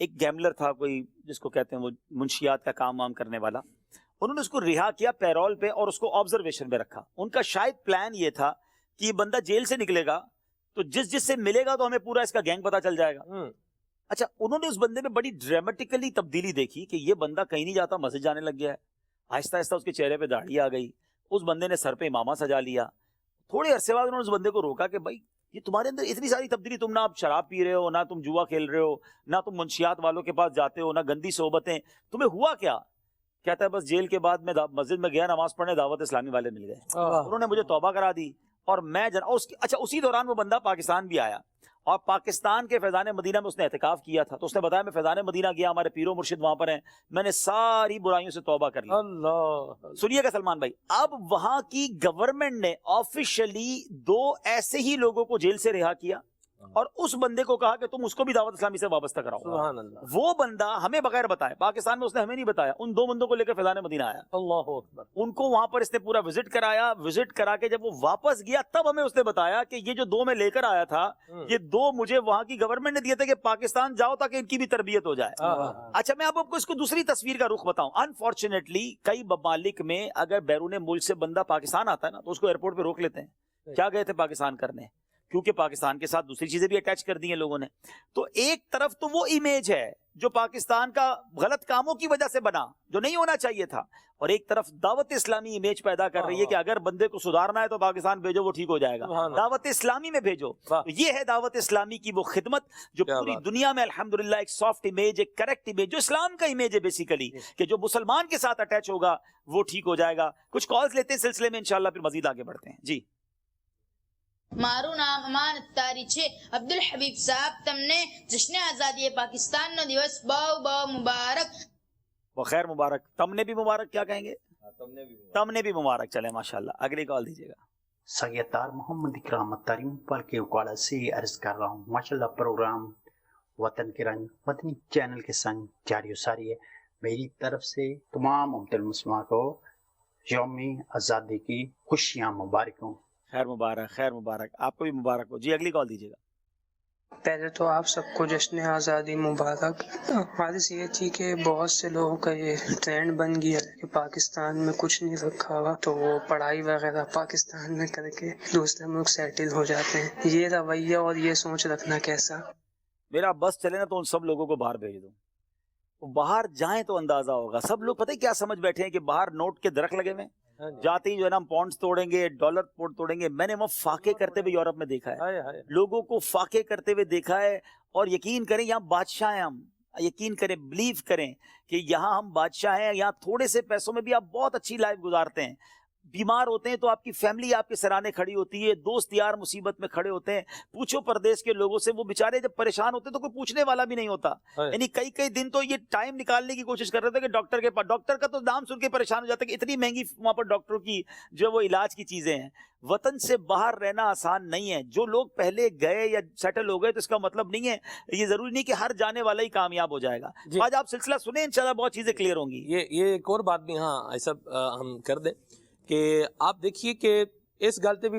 ایک گیملر تھا کوئی جس کو کہتے ہیں وہ منشیات کا کام وام کرنے والا, انہوں نے اس کو رہا کیا پیرول پہ اور اس کو آبزرویشن پہ رکھا. ان کا شاید پلان یہ تھا کہ یہ بندہ جیل سے نکلے گا تو جس سے ملے گا تو ہمیں پورا اس کا گینگ پتا چل جائے گا. اچھا, انہوں نے اس بندے میں بڑی ڈرامیٹیکلی تبدیلی دیکھی کہ یہ بندہ کہیں نہیں جاتا, مسجد جانے لگ گیا ہے. آہستہ آہستہ اس کے چہرے پہ داڑھی آ گئی, اس بندے نے سر پہ امامہ سجا لیا. تھوڑے عرصے بعد انہوں نے اس بندے کو روکا کہ بھائی یہ تمہارے اندر اتنی ساری تبدیلی, تم نہ اب شراب پی رہے ہو, نہ تم جوا کھیل رہے ہو, نہ تم منشیات والوں کے پاس جاتے ہو, نہ گندی صحبتیں, تمہیں ہوا کیا؟ کہتا ہے بس جیل کے بعد میں مسجد میں گیا نماز پڑھنے, دعوت اسلامی والے مل گئے, انہوں نے مجھے توبہ کرا دی اور میں اچھا اسی دوران وہ بندہ پاکستان بھی آیا اور پاکستان کے فیضان مدینہ میں اس نے اعتکاف کیا تھا. تو اس نے بتایا میں فیضان مدینہ گیا, ہمارے پیر و مرشد وہاں پر ہیں, میں نے ساری برائیوں سے توبہ کر لی. اللہ سنیے گا سلمان بھائی, اب وہاں کی گورنمنٹ نے آفیشلی 2 ایسے ہی لوگوں کو جیل سے رہا کیا اور اس بندے کو کہا کہ تم اس کو بھی دعوت اسلامی سے وابستہ کراؤ. سبحان اللہ. وہ بندہ ہمیں بغیر بتائے, پاکستان میں اس نے ہمیں نہیں بتایا, ان 2 بندوں کو لے کر فیضان مدینہ آیا. اللہ اکبر. ان کو وہاں پر اس نے پورا وزٹ کرایا, وزٹ کرا کے جب وہ واپس گیا تب ہمیں اس نے بتایا کہ یہ جو 2 میں لے کر آیا تھا یہ 2 مجھے وہاں کی گورنمنٹ نے دیے تھے کہ پاکستان جاؤ تاکہ ان کی بھی تربیت ہو جائے. اچھا, میں آپ کو اس کو دوسری تصویر کا رخ بتاؤں. انفارچونیٹلی کئی ممالک میں اگر بیرون ملک سے بندہ پاکستان آتا ہے نا تو اس کو ایئرپورٹ پہ روک لیتے ہیں, کیا گئے تھے پاکستان کرنے, کیونکہ پاکستان کے ساتھ دوسری چیزیں بھی اٹیچ کر دی ہیں لوگوں نے. تو ایک طرف تو وہ امیج ہے جو پاکستان کا غلط کاموں کی وجہ سے بنا, جو نہیں ہونا چاہیے تھا, اور ایک طرف دعوت اسلامی امیج پیدا کر رہی ہے کہ اگر بندے کو سدھارنا ہے تو پاکستان بھیجو, وہ ٹھیک ہو جائے گا, دعوت اسلامی میں بھیجو. تو یہ ہے دعوت اسلامی کی وہ خدمت جو پوری دنیا میں الحمدللہ ایک سافٹ امیج, ایک کریکٹ امیج, جو اسلام کا امیج ہے بیسیکلی, کہ جو مسلمان کے ساتھ اٹیچ ہوگا وہ ٹھیک ہو جائے گا. کچھ کالز لیتے ہیں سلسلے میں, انشاءاللہ پھر مزید آگے بڑھتے ہیں. جی મારું નામ અમાન અત્તારી છે. અબ્દુલ હબીબ સાહેબ, તમને જશ્ન આઝાદી પાકિસ્તાનનો દિવસ બહુ મુબારક. بخیر مبارک. تم نے بھی مبارک, کیا کہیں گے؟ تم نے بھی مبارک. چلے ماشاءاللہ, اگلی کال دیجیے گا. سیدار محمد اکرام اتاری موبائل کے اکواڑا سے عرض کر رہا ہوں. ماشاءاللہ پروگرام وطن کے رنگ وطنی چینل کے سنگ جاری و ساری ہے. میری طرف سے تمام امت المسلمہ کو یوم آزادی کی خوشیاں مبارک ہوں. خیر مبارک, خیر مبارک, آپ کو بھی مبارک ہو. جی اگلی کال دیجیے گا. پہلے تو آپ سب کو جشن آزادی مبارک. حادث یہ تھی کہ بہت سے لوگوں کا یہ ٹرینڈ بن گیا کہ پاکستان میں کچھ نہیں رکھا ہوا تو وہ پڑھائی وغیرہ پاکستان میں کر کے دوسرے ملک سیٹل ہو جاتے ہیں. یہ رویہ اور یہ سوچ رکھنا کیسا؟ میرا بس چلے نا تو ان سب لوگوں کو باہر بھیج دو, باہر جائیں تو اندازہ ہوگا. سب لوگ پتہ ہے کیا سمجھ بیٹھے ہیں کہ باہر نوٹ کے درخت لگے ہوئے ہیں, جاتے ہی جو ہے نا ہم پاؤنڈز توڑیں گے, ڈالر توڑیں گے. میں نے وہاں فاقے کرتے ہوئے یورپ میں دیکھا ہے, لوگوں کو فاقے کرتے ہوئے دیکھا ہے. اور یقین کریں یہاں بادشاہ ہیں ہم, یقین کریں, بلیو کریں کہ یہاں ہم بادشاہ ہیں. یہاں تھوڑے سے پیسوں میں بھی آپ بہت اچھی لائف گزارتے ہیں. بیمار ہوتے ہیں تو آپ کی فیملی آپ کے سرانے کھڑی ہوتی ہے, دوست یار مصیبت میں کھڑے ہوتے ہیں. پوچھو پردیش کے لوگوں سے, وہ بیچارے جب پریشان ہوتے ہیں تو کوئی پوچھنے والا بھی نہیں ہوتا. یعنی کئی دن تو یہ ٹائم نکالنے کی کوشش کر رہے تھے کہ ڈاکٹر کے پاس, ڈاکٹر کا تو نام سن کے پریشان ہو جاتا ہے کہ اتنی مہنگی وہاں پر ڈاکٹروں کی جو وہ علاج کی چیزیں ہیں. وطن سے باہر رہنا آسان نہیں ہے. جو لوگ پہلے گئے یا سیٹل ہو گئے تو اس کا مطلب نہیں ہے, یہ ضروری نہیں کہ ہر جانے والا ہی کامیاب ہو جائے گا. آج آپ سلسلہ سنیں, انشاءاللہ بہت چیزیں کلیئر ہوں گی. یہ ایک اور بات بھی ہاں ایسا ہم کر دیں کہ آپ دیکھیے کہ اس گل تے بھی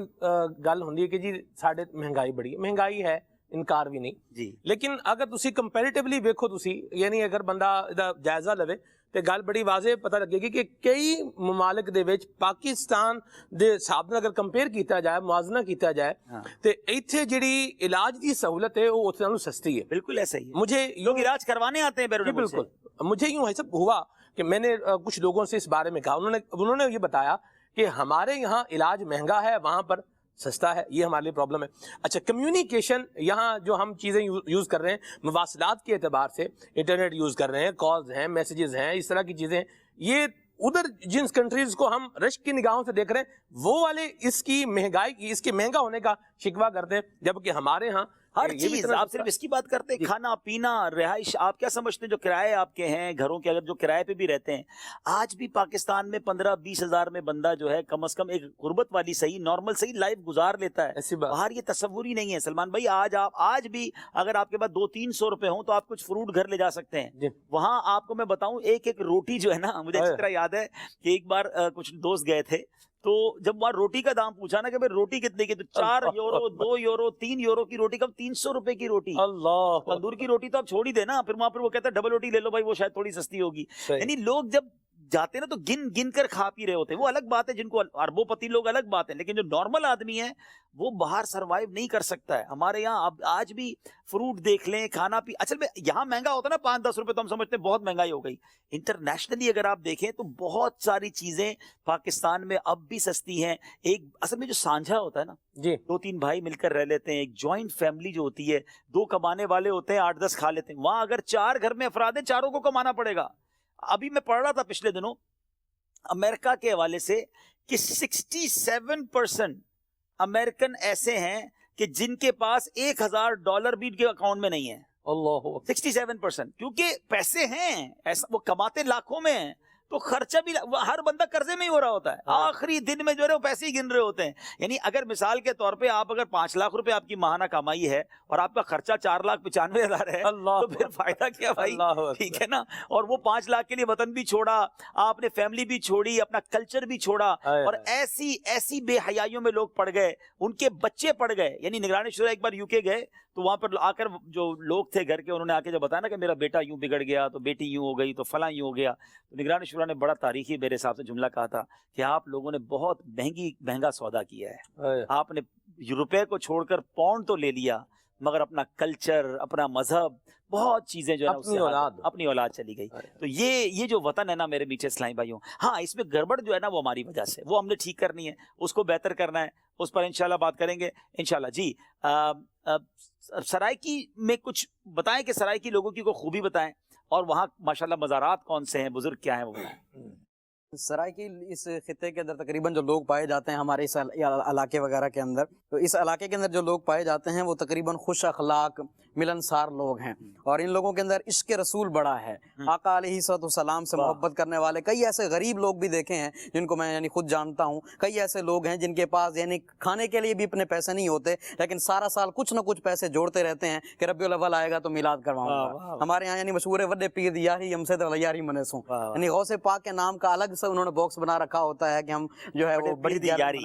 گل ہوندی ہے کہ جی ساڈے مہنگائی بڑی ہے. مہنگائی ہے, انکار بھی نہیں جی, لیکن اگر تسی کمپیریٹیولی ویکھو, تسی یعنی اگر بندہ دا جائزہ لوے تے گل بڑی واضح پتہ لگے گی کہ کئی ممالک دے وچ پاکستان دے حساب نال اگر کمپیئر کیتا جائے, موازنہ کیتا جائے تے ایتھے جڑی علاج دی سہولت ہے وہ اتنے نالوں سستی ہے. بالکل ایسا ہی ہے. مجھے لوگ علاج کروانے آتے ہیں بیرون ملک سے. بالکل مجھے یوں ایسا ہوا کہ میں نے کچھ لوگوں سے اس بارے میں کہا, انہوں نے یہ بتایا کہ ہمارے یہاں علاج مہنگا ہے, وہاں پر سستا ہے. یہ ہمارے لیے پرابلم ہے. اچھا, کمیونیکیشن یہاں جو ہم چیزیں یوز کر رہے ہیں مواصلات کے اعتبار سے, انٹرنیٹ یوز کر رہے ہیں, کالز ہیں, میسیجز ہیں, اس طرح کی چیزیں, یہ ادھر جن کنٹریز کو ہم رشک کی نگاہوں سے دیکھ رہے ہیں وہ والے اس کی مہنگائی کی, اس کے مہنگا ہونے کا شکوہ کرتے ہیں, جبکہ ہمارے ہاں ہر چیز. آپ صرف اس کی بات کرتے ہیں, کھانا پینا, رہائش. آپ کیا سمجھتے ہیں جو کرائے آپ کے ہیں گھروں کے, اگر جو کرائے پہ بھی رہتے ہیں, آج بھی پاکستان میں 15-20 ہزار میں بندہ جو ہے کم از کم ایک غربت والی صحیح نارمل صحیح لائف گزار لیتا ہے. باہر یہ تصور ہی نہیں ہے سلمان بھائی. آج بھی اگر آپ کے پاس 200-300 روپے ہوں تو آپ کچھ فروٹ گھر لے جا سکتے ہیں. وہاں آپ کو میں بتاؤں ایک روٹی جو ہے نا, مجھے اچھی طرح یاد ہے کہ ایک بار کچھ دوست گئے تھے تو جب وہاں روٹی کا دام پوچھا نا کہ بھائی روٹی کتنے کی، تو 4 یورو 2 یورو 3 یورو کی روٹی، کب 300 روپے کی روٹی. اللہ تندور کی روٹی تو آپ چھوڑ ہی دے نا، پھر وہاں پر وہ کہتا ہے ڈبل روٹی لے لو بھائی، وہ شاید تھوڑی سستی ہوگی. یعنی لوگ جب جاتے ہیں نا تو گن گن کر کھا پی رہے ہوتے ہیں. وہ الگ بات ہے جن کو اربوں پتی لوگ الگ بات ہے، لیکن جو نارمل آدمی ہے وہ باہر سروائیو نہیں کر سکتا ہے. ہمارے یہاں اب آج بھی فروٹ دیکھ لیں، کھانا پی، اصل میں یہاں مہنگا ہوتا ہے نا 5-10 روپے تو ہم سمجھتے ہیں بہت مہنگائی ہو گئی. انٹرنیشنلی اگر آپ دیکھیں تو بہت ساری چیزیں پاکستان میں اب بھی سستی ہیں. ایک اصل میں جو سانجھا ہوتا ہے نا، جی 2-3 بھائی مل کر رہ لیتے ہیں، ایک جوائنٹ فیملی جو ہوتی ہے، 2 کمانے والے ہوتے ہیں، 8-10 کھا لیتے ہیں. وہاں اگر 4 گھر میں افراد ہیں، 4 کو کمانا پڑے گا. ابھی میں پڑھ رہا تھا پچھلے دنوں امریکہ کے حوالے سے کہ 67% امریکن ایسے ہیں کہ جن کے پاس $1000 بھی ان کے اکاؤنٹ میں نہیں ہے. اللہ 67%، کیونکہ پیسے ہیں، ایسا وہ کماتے لاکھوں میں ہیں تو خرچہ بھی ہر بندہ قرضے میں ہی ہو رہا ہوتا ہے. آخری دن میں جو ہے وہ پیسے ہی گن رہے ہوتے ہیں. یعنی اگر مثال کے طور پہ آپ اگر 5 لاکھ روپے آپ کی ماہانہ کمائی ہے اور آپ کا خرچہ 4,95,000 ہے، تو پھر فائدہ کیا بھائی؟ ٹھیک ہے نا. اور وہ 5 لاکھ کے لیے وطن بھی چھوڑا، آپ نے فیملی بھی چھوڑی، اپنا کلچر بھی چھوڑا، اور ایسی بے حیائیوں میں لوگ پڑ گئے، ان کے بچے پڑ گئے. یعنی نگران شورا ایک بار UK گئے تو وہاں پر آ کر جو لوگ تھے گھر کے، انہوں نے آ کے جب بتایا نا کہ میرا بیٹا یوں بگڑ گیا، تو بیٹی یوں ہو گئی، تو فلاں یوں ہو گیا، تو نگران شورا نے بڑا تاریخی میرے حساب سے جملہ کہا تھا کہ آپ لوگوں نے بہت مہنگا سودا کیا ہے. آپ نے روپے کو چھوڑ کر پاؤنڈ تو لے لیا، مگر اپنا کلچر، اپنا مذہب، بہت چیزیں جو ہے اپنی اولاد چلی گئی. تو یہ جو وطن ہے نا میرے میٹھے اسلامی بھائیوں، ہاں اس میں گڑبڑ جو ہے نا وہ ہماری وجہ سے، وہ ہم نے ٹھیک کرنی ہے، اس کو بہتر کرنا ہے، اس پر انشاءاللہ بات کریں گے انشاءاللہ. جی سرائکی میں کچھ بتائیں کہ سرائکی لوگوں کی کوئی خوبی بتائیں، اور وہاں ماشاءاللہ مزارات کون سے ہیں، بزرگ کیا ہیں، وہ بتائیں. سرائکی اس خطے کے اندر تقریباً جو لوگ پائے جاتے ہیں ہمارے اس علاقے وغیرہ کے اندر، تو اس علاقے کے اندر جو لوگ پائے جاتے ہیں وہ تقریباً خوش اخلاق ملنسار لوگ ہیں، اور ان لوگوں کے اندر عشق رسول بڑا ہے. آقا علیہ الصلوۃ والسلام سے محبت کرنے والے کئی ایسے غریب لوگ بھی دیکھے ہیں جن کو میں یعنی خود جانتا ہوں. کئی ایسے لوگ ہیں جن کے پاس یعنی کھانے کے لیے بھی اپنے پیسے نہیں ہوتے، لیکن سارا سال کچھ نہ کچھ پیسے جوڑتے رہتے ہیں کہ ربیع الاول آئے گا تو میلاد کرواؤں گا. ہمارے یہاں یعنی مشہور ہے وڈے پیر یاری ہم سے یاری منسوں، یعنی غوث پاک کے نام کا الگ سے انہوں نے باکس بنا رکھا ہوتا ہے کہ ہم جو ہے وہ بڑی یاری،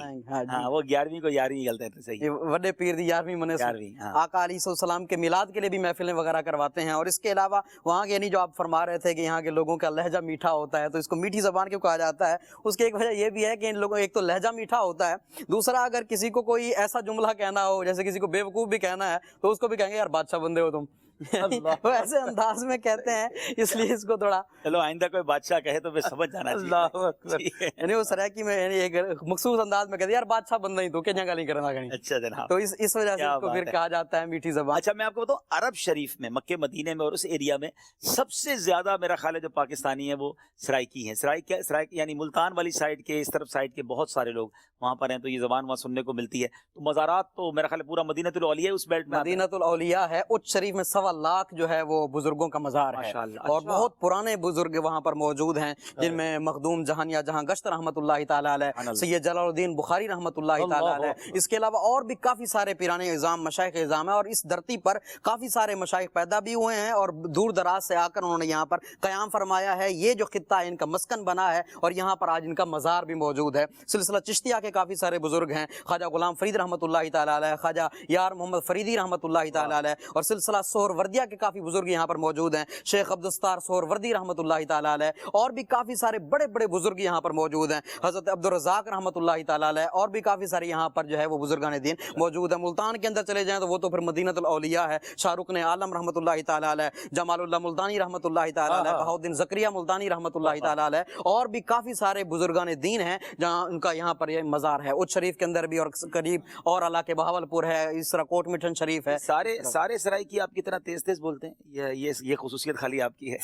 وہ 11ویں کو یاری نکلتے ہیں. صحیح، وڈے پیر دی 11ویں منسوں. آقا علیہ السلام کے میلاد کے لیے بھی محفلیں وغیرہ کرواتے ہیں. اور اس کے علاوہ وہاں کے یعنی جو آپ فرما رہے تھے کہ یہاں کے لوگوں کا لہجہ میٹھا ہوتا ہے، تو اس کو میٹھی زبان کیوں کہا جاتا ہے؟ اس کی ایک وجہ یہ بھی ہے کہ ان لوگوں ایک تو لہجہ میٹھا ہوتا ہے، دوسرا اگر کسی کو کوئی ایسا جملہ کہنا ہو، جیسے کسی کو بیوقوف بھی کہنا ہے، تو اس کو بھی کہیں گے یار بادشاہ بندے ہو تم. وہ ایسے انداز میں کہتے ہیں، اس لیے اس کو تھوڑا چلو آئندہ کوئی بادشاہ کہے تو میں سمجھ جانا چاہیے. یعنی وہ سرائکی میں یعنی ایک مخصوص انداز میں کہتے ہیں یار بادشاہ بندہ ہی تو کیا جگہ نہیں کرنا کہیں. اچھا جناب، تو اس وجہ سے اس کو پھر کہا جاتا ہے میٹھی زبان. اچھا میں آپ کو بتاؤں، عرب شریف میں، مکہ مدینے میں اور اس ایریا میں سب سے زیادہ میرا خیال ہے جو پاکستانی ہیں وہ سرائکی ہیں. سرائکی یعنی ملتان والی سائڈ کے، اس طرف سائڈ کے بہت سارے لوگ وہاں پر ہیں، تو یہ زبان وہاں سننے کو ملتی ہے. تو مزارات تو میرا خیال ہے پورا مدینہ الاولیاء اس بیلٹ میں، مدینہ الاولیاء ہے. اچ شریف میں 1.25 لاکھ جو ہے وہ بزرگوں کا مزار ہے، اور بہت پرانے بزرگ وہاں پر موجود ہیں، جن میں مخدوم جہانیہ جہاں گشت رحمت اللہ تعالی علیہ، سید جلال الدین بخاری رحمت اللہ تعالی علیہ. اس کے علاوہ اور بھی کافی سارے پیرانے اعظام مشائخ اعظام ہیں، اور اس دھرتی پر کافی سارے مشائخ پیدا بھی ہوئے ہیں، اور دور دراز سے آ کر انہوں نے یہاں پر قیام فرمایا ہے. یہ جو خطہ ہے ان کا مسکن بنا ہے، اور یہاں پر آج ان کا مزار بھی موجود ہے. سلسلہ چشتیہ کے کافی سارے بزرگ ہیں، خواجہ غلام فرید رحمت اللہ تعالی علیہ، خواجہ یار محمد فریدی رحمت اللہ تعالی علیہ، اور سلسلہ سہروردیہ کے کافی بزرگ یہاں پر موجود ہیں، شیخ عبدالستار سہروردی رحمت اللہ تعالی علیہ، اور بھی کافی سارے بڑے بڑے بزرگ یہاں پر موجود ہیں، حضرت عبدالرزاق رحمت اللہ تعالی علیہ، اور بھی کافی سارے یہاں پر جو ہے وہ بزرگان دین موجود ہیں. ملتان کے اندر چلے جائیں تو وہ تو پھر مدینہ الاولیاء ہے، شاہ رکن عالم رحمت اللہ تعالی علیہ، جمال اللہ ملتانی رحمت اللہ تعالی علیہ، بہاؤالدین زکریا ملتانی رحمت اللہ تعالی علیہ، اور بھی کافی سارے بزرگان دین ہیں جہاں ان کا یہاں پر یہ مزار ہے. اچ شریف کے اندر بھی، اور قریب اور علاقے بہاولپور ہے، اس طرح کوٹ مٹھن شریف ہے. سارے سرائکی آپ کی طرح تیز بولتے ہیں، یہ خصوصیت خالی آپ کی ہے؟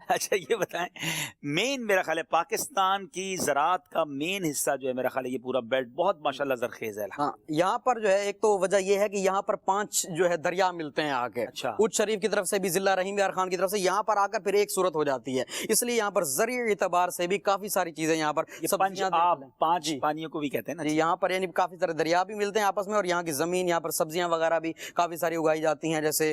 اچھا یہ بتائیں، مین میرا خیال ہے پاکستان کی زراعت کا مین حصہ جو ہے میرا خیال ہے یہ پورا بیلٹ بہت ماشاءاللہ زرخیز ہے. ہاں یہاں پر جو ہے ایک تو وجہ یہ ہے کہ یہاں پر 5 جو ہے دریا ملتے ہیں آ کے. اچھا، اچ شریف کی طرف سے بھی، ضلع رحیم یار خان کی طرف سے، یہاں پر آ کر پھر ایک صورت ہو جاتی ہے. اس لیے یہاں پر زرعی اعتبار سے بھی کافی ساری چیزیں یہاں پر، 5 پانیوں کو بھی کہتے ہیں نا. یہاں پر یعنی کافی سارے دریا بھی ملتے ہیں آپس میں، اور یہاں کی زمین، یہاں پر سبزیاں وغیرہ بھی کافی ساری اگائی جاتی ہیں، جیسے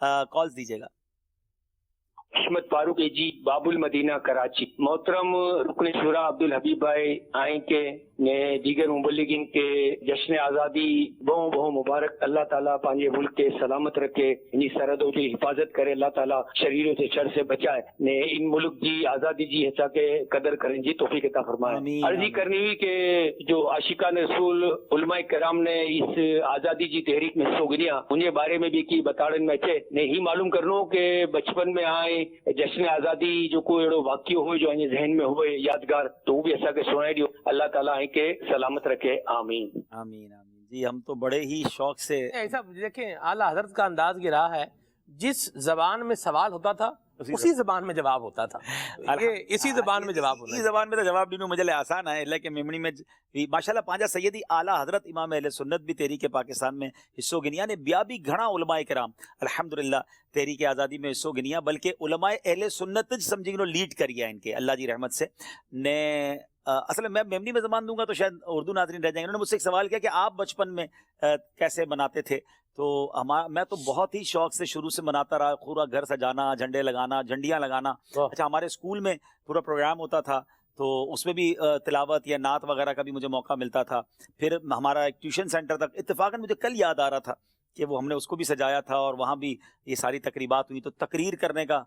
کالز دیجیے گا. احمد فاروق جی باب المدینہ کراچی. محترم رکن شورا عبدالحبیب بھائی آئیں کے نے دیگر مبلغین کے جشن آزادی بہت بہت مبارک. اللہ تعالیٰ پانچے ملک کے سلامت رکھے, انہی سرحدوں کی حفاظت کرے, اللہ تعالیٰ شریروں سے شر سے بچائے نے ان ملک جی آزادی جی حصہ کے قدر کریں جی, توفیق عطا فرمائے. عرضی کرنی ہوئی کہ جو عاشقان رسول علماء کرام نے اس آزادی جی تحریک میں حصہ گنیا انہیں بارے میں بھی کی بتاڑن میں اچھے نے ہی معلوم کرنو کہ بچپن میں آئے جشن آزادی جو کوئی اڑو واقعہ ہوئے جو انہیں ذہن میں ہوئے یادگار تو وہ بھی ایسا کہ سنائی دیو. اللہ تعالیٰ کے سلامت رکھے. آمین آمین آمین. جی ہم تو بڑے ہی شوق سے ایسا دیکھیں اعلیٰ حضرت کا انداز یہ رہا ہے جس زبان میں سوال ہوتا تھا اسی زبان میں جواب ہوتا تھا. اسی زبان میں جواب ہوتا اسی زبان میں تو جواب دینوں مجھے آسان ہے اللہ کے میمنی میں ماشاءاللہ پانجا سیدی اعلیٰ حضرت امام اہل سنت بھی تحریک پاکستان میں حصہ گنیا نے بیا بھی گھنا علماء کرام الحمدللہ تحریک آزادی میں حصہ گنیا بلکہ علماء اہل سنت سمجھی گنو لیڈ کریا ان کے اللہ جی رحمت سے نے. اصل میں میمنی میں زبان دوں گا تو شاید اردو ناظرین رہ جائیں گے. انہوں نے مجھ سے ایک سوال کیا کہ آپ بچپن میں کیسے مناتے تھے, تو میں تو بہت ہی شوق سے شروع سے مناتا رہا. پورا گھر سجانا, جھنڈے لگانا, جھنڈیاں لگانا. اچھا ہمارے اسکول میں پورا پروگرام ہوتا تھا تو اس میں بھی تلاوت یا نعت وغیرہ کا بھی مجھے موقع ملتا تھا. پھر ہمارا ایک ٹیوشن سینٹر تھا, اتفاقاً مجھے کل یاد آ رہا تھا کہ وہ ہم نے اس کو بھی سجایا تھا اور وہاں بھی یہ ساری تقریبات ہوئی. تو تقریر کرنے کا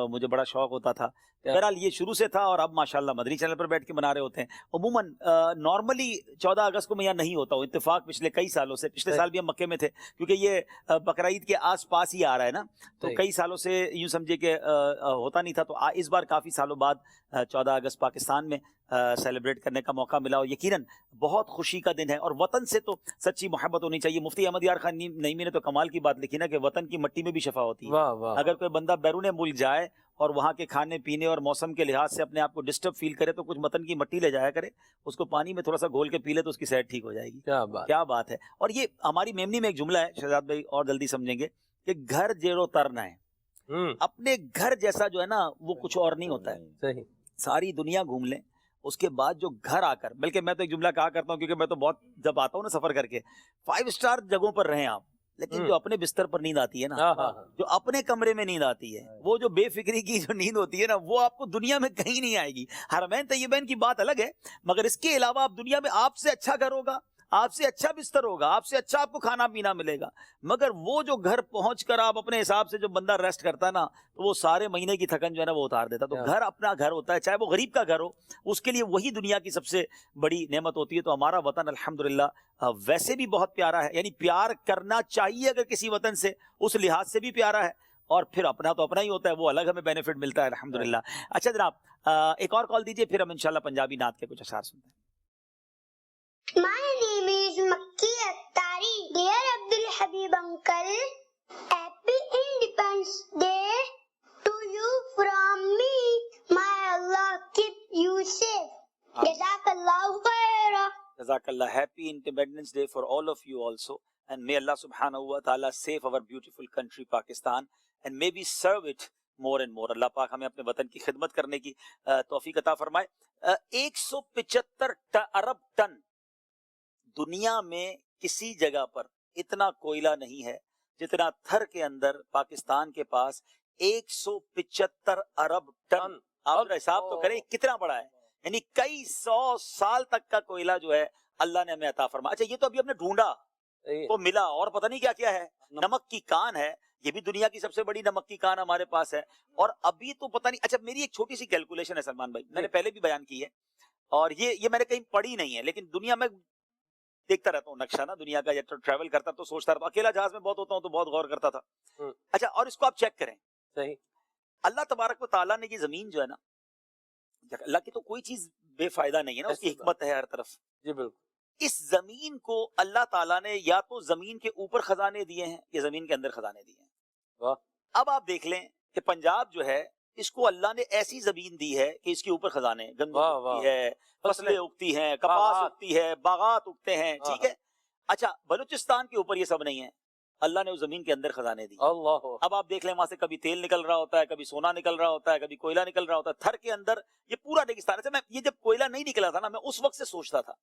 مجھے بڑا شوق ہوتا تھا. بہرحال یہ شروع سے تھا اور اب ماشاءاللہ مدنی چینل پر بیٹھ کے منا رہے ہوتے ہیں. عموماً نارملی 14 اگست کو میں یہاں نہیں ہوتا ہوں, اتفاق پچھلے کئی سالوں سے. پچھلے سال بھی ہم مکے میں تھے کیونکہ یہ بقرعید کے آس پاس ہی آ رہا ہے نا, تو کئی سالوں سے یوں سمجھے کہ ہوتا نہیں تھا. تو اس بار کافی سالوں بعد 14 اگست پاکستان میں سیلیبریٹ کرنے کا موقع ملا اور یقیناً بہت خوشی کا دن ہے. اور وطن سے تو سچی محبت ہونی چاہیے. مفتی احمد یار خان نعیمی نے تو کمال کی بات لکھی نا کہ وطن کی مٹی میں بھی شفا ہوتی ہے. اگر کوئی بندہ بیرون ملک جائے اور وہاں کے کھانے پینے اور موسم کے لحاظ سے اپنے آپ کو ڈسٹرب فیل کرے تو کچھ وطن کی مٹی لے جایا کرے, اس کو پانی میں تھوڑا سا گھول کے پی لے تو اس کی صحت ٹھیک ہو جائے گی. کیا بات ہے. اور یہ ہماری میمنی میں ایک جملہ ہے شہزاد بھائی اور جلدی سمجھیں گے کہ گھر جیرو ترنا ہے, اپنے گھر جیسا جو ہے نا وہ کچھ اور نہیں ہوتا ہے. ساری دنیا گھوم لیں اس کے بعد جو گھر آ کر, بلکہ میں تو ایک جملہ کہا کرتا ہوں کیونکہ میں تو بہت جب آتا ہوں نا سفر کر کے 5 اسٹار جگہوں پر رہیں آپ, لیکن جو اپنے بستر پر نیند آتی ہے نا, جو اپنے کمرے میں نیند آتی ہے, وہ جو بے فکری کی جو نیند ہوتی ہے نا, وہ آپ کو دنیا میں کہیں نہیں آئے گی. حرمین طیبین کی بات الگ ہے مگر اس کے علاوہ آپ دنیا میں آپ سے اچھا گھر ہوگا, آپ سے اچھا بستر ہوگا, آپ سے اچھا آپ کو کھانا پینا ملے گا, مگر وہ جو گھر پہنچ کر آپ اپنے حساب سے جو بندہ ریسٹ کرتا ہے نا تو وہ سارے مہینے کی تھکن جو ہے نا وہ اتار دیتا. تو گھر اپنا گھر ہوتا ہے, چاہے وہ غریب کا گھر ہو, اس کے لیے وہی دنیا کی سب سے بڑی نعمت ہوتی ہے. تو ہمارا وطن الحمدللہ ویسے بھی بہت پیارا ہے, یعنی پیار کرنا چاہیے اگر کسی وطن سے, اس لحاظ سے بھی پیارا ہے, اور پھر اپنا تو اپنا ہی ہوتا ہے, وہ الگ ہمیں بینیفٹ ملتا ہے الحمدللہ. اچھا جناب ایک اور کال دیجئے, پھر ہم انشاءاللہ پنجابی نعت کے کچھ اشعار سنتے ہیں. My name is Makki Attari. Dear Abdul Habib uncle, happy Independence Day to you from me. May Allah keep you safe. Jazakallahu khaira. Jazakallah. Happy Independence Day for all of you also. And may Allah subhanahu wa ta'ala save our beautiful country Pakistan and maybe serve it more and more. اللہ پاک ہمیں اپنے وطن کی خدمت کرنے کی توفیق عطا فرمائے. 175 ارب ٹن دنیا میں کسی جگہ پر اتنا کوئلہ نہیں ہے جتنا تھر کے اندر پاکستان کے پاس 175 ارب ٹن. آپ حساب تو کریں کتنا بڑا ہے, یعنی کئی 100 سال تک کا کوئلہ جو ہے اللہ نے ہمیں عطا فرمایا. اچھا یہ تو ابھی ہم نے ڈھونڈا تو ملا, اور پتہ نہیں کیا کیا ہے. نمک کی کان ہے, یہ بھی دنیا کی سب سے بڑی نمک کی کان ہمارے پاس ہے, اور ابھی تو پتہ نہیں. اچھا میری ایک چھوٹی سی کیلکولیشن ہے سلمان بھائی, میں نے پہلے بھی بیان کی ہے اور یہ میں نے کہیں پڑھی نہیں ہے, لیکن دنیا میں دیکھتا رہتا ہوں نقشہ نا دنیا کا, یا ٹریول کرتا تو سوچتا رہتا ہوں, اکیلا جہاز میں بہت ہوتا ہوں تو بہت غور کرتا تھا. اچھا اور اس کو آپ چیک کریں, صحیح اللہ تبارک و تعالیٰ نے یہ زمین جو ہے نا, اللہ کی تو کوئی چیز بے فائدہ نہیں ہے نا, اس کی حکمت ہے ہر طرف. جی بالکل. اس زمین کو اللہ تعالیٰ نے یا تو زمین کے اوپر خزانے دیے ہیں یا زمین کے اندر خزانے دیے ہیں. اب آپ دیکھ لیں کہ پنجاب جو ہے اس کو اللہ نے ایسی زمین دی ہے کہ اس کے اوپر خزانے, گندم اگتی ہے, فصلیں اگتی ہیں, کپاس اگتی ہے, باغات اگتے ہیں, ٹھیک ہے. اچھا بلوچستان کے اوپر یہ سب نہیں ہے, اللہ نے اس زمین کے اندر خزانے دی. اب آپ دیکھ لیں وہاں سے کبھی تیل نکل رہا ہوتا ہے, کبھی سونا نکل رہا ہوتا ہے, کبھی کوئلہ نکل رہا ہوتا ہے. تھر کے اندر یہ پورا ریگستان ہے. میں یہ جب کوئلہ نہیں نکلا تھا نا, میں اس وقت سے سوچتا تھا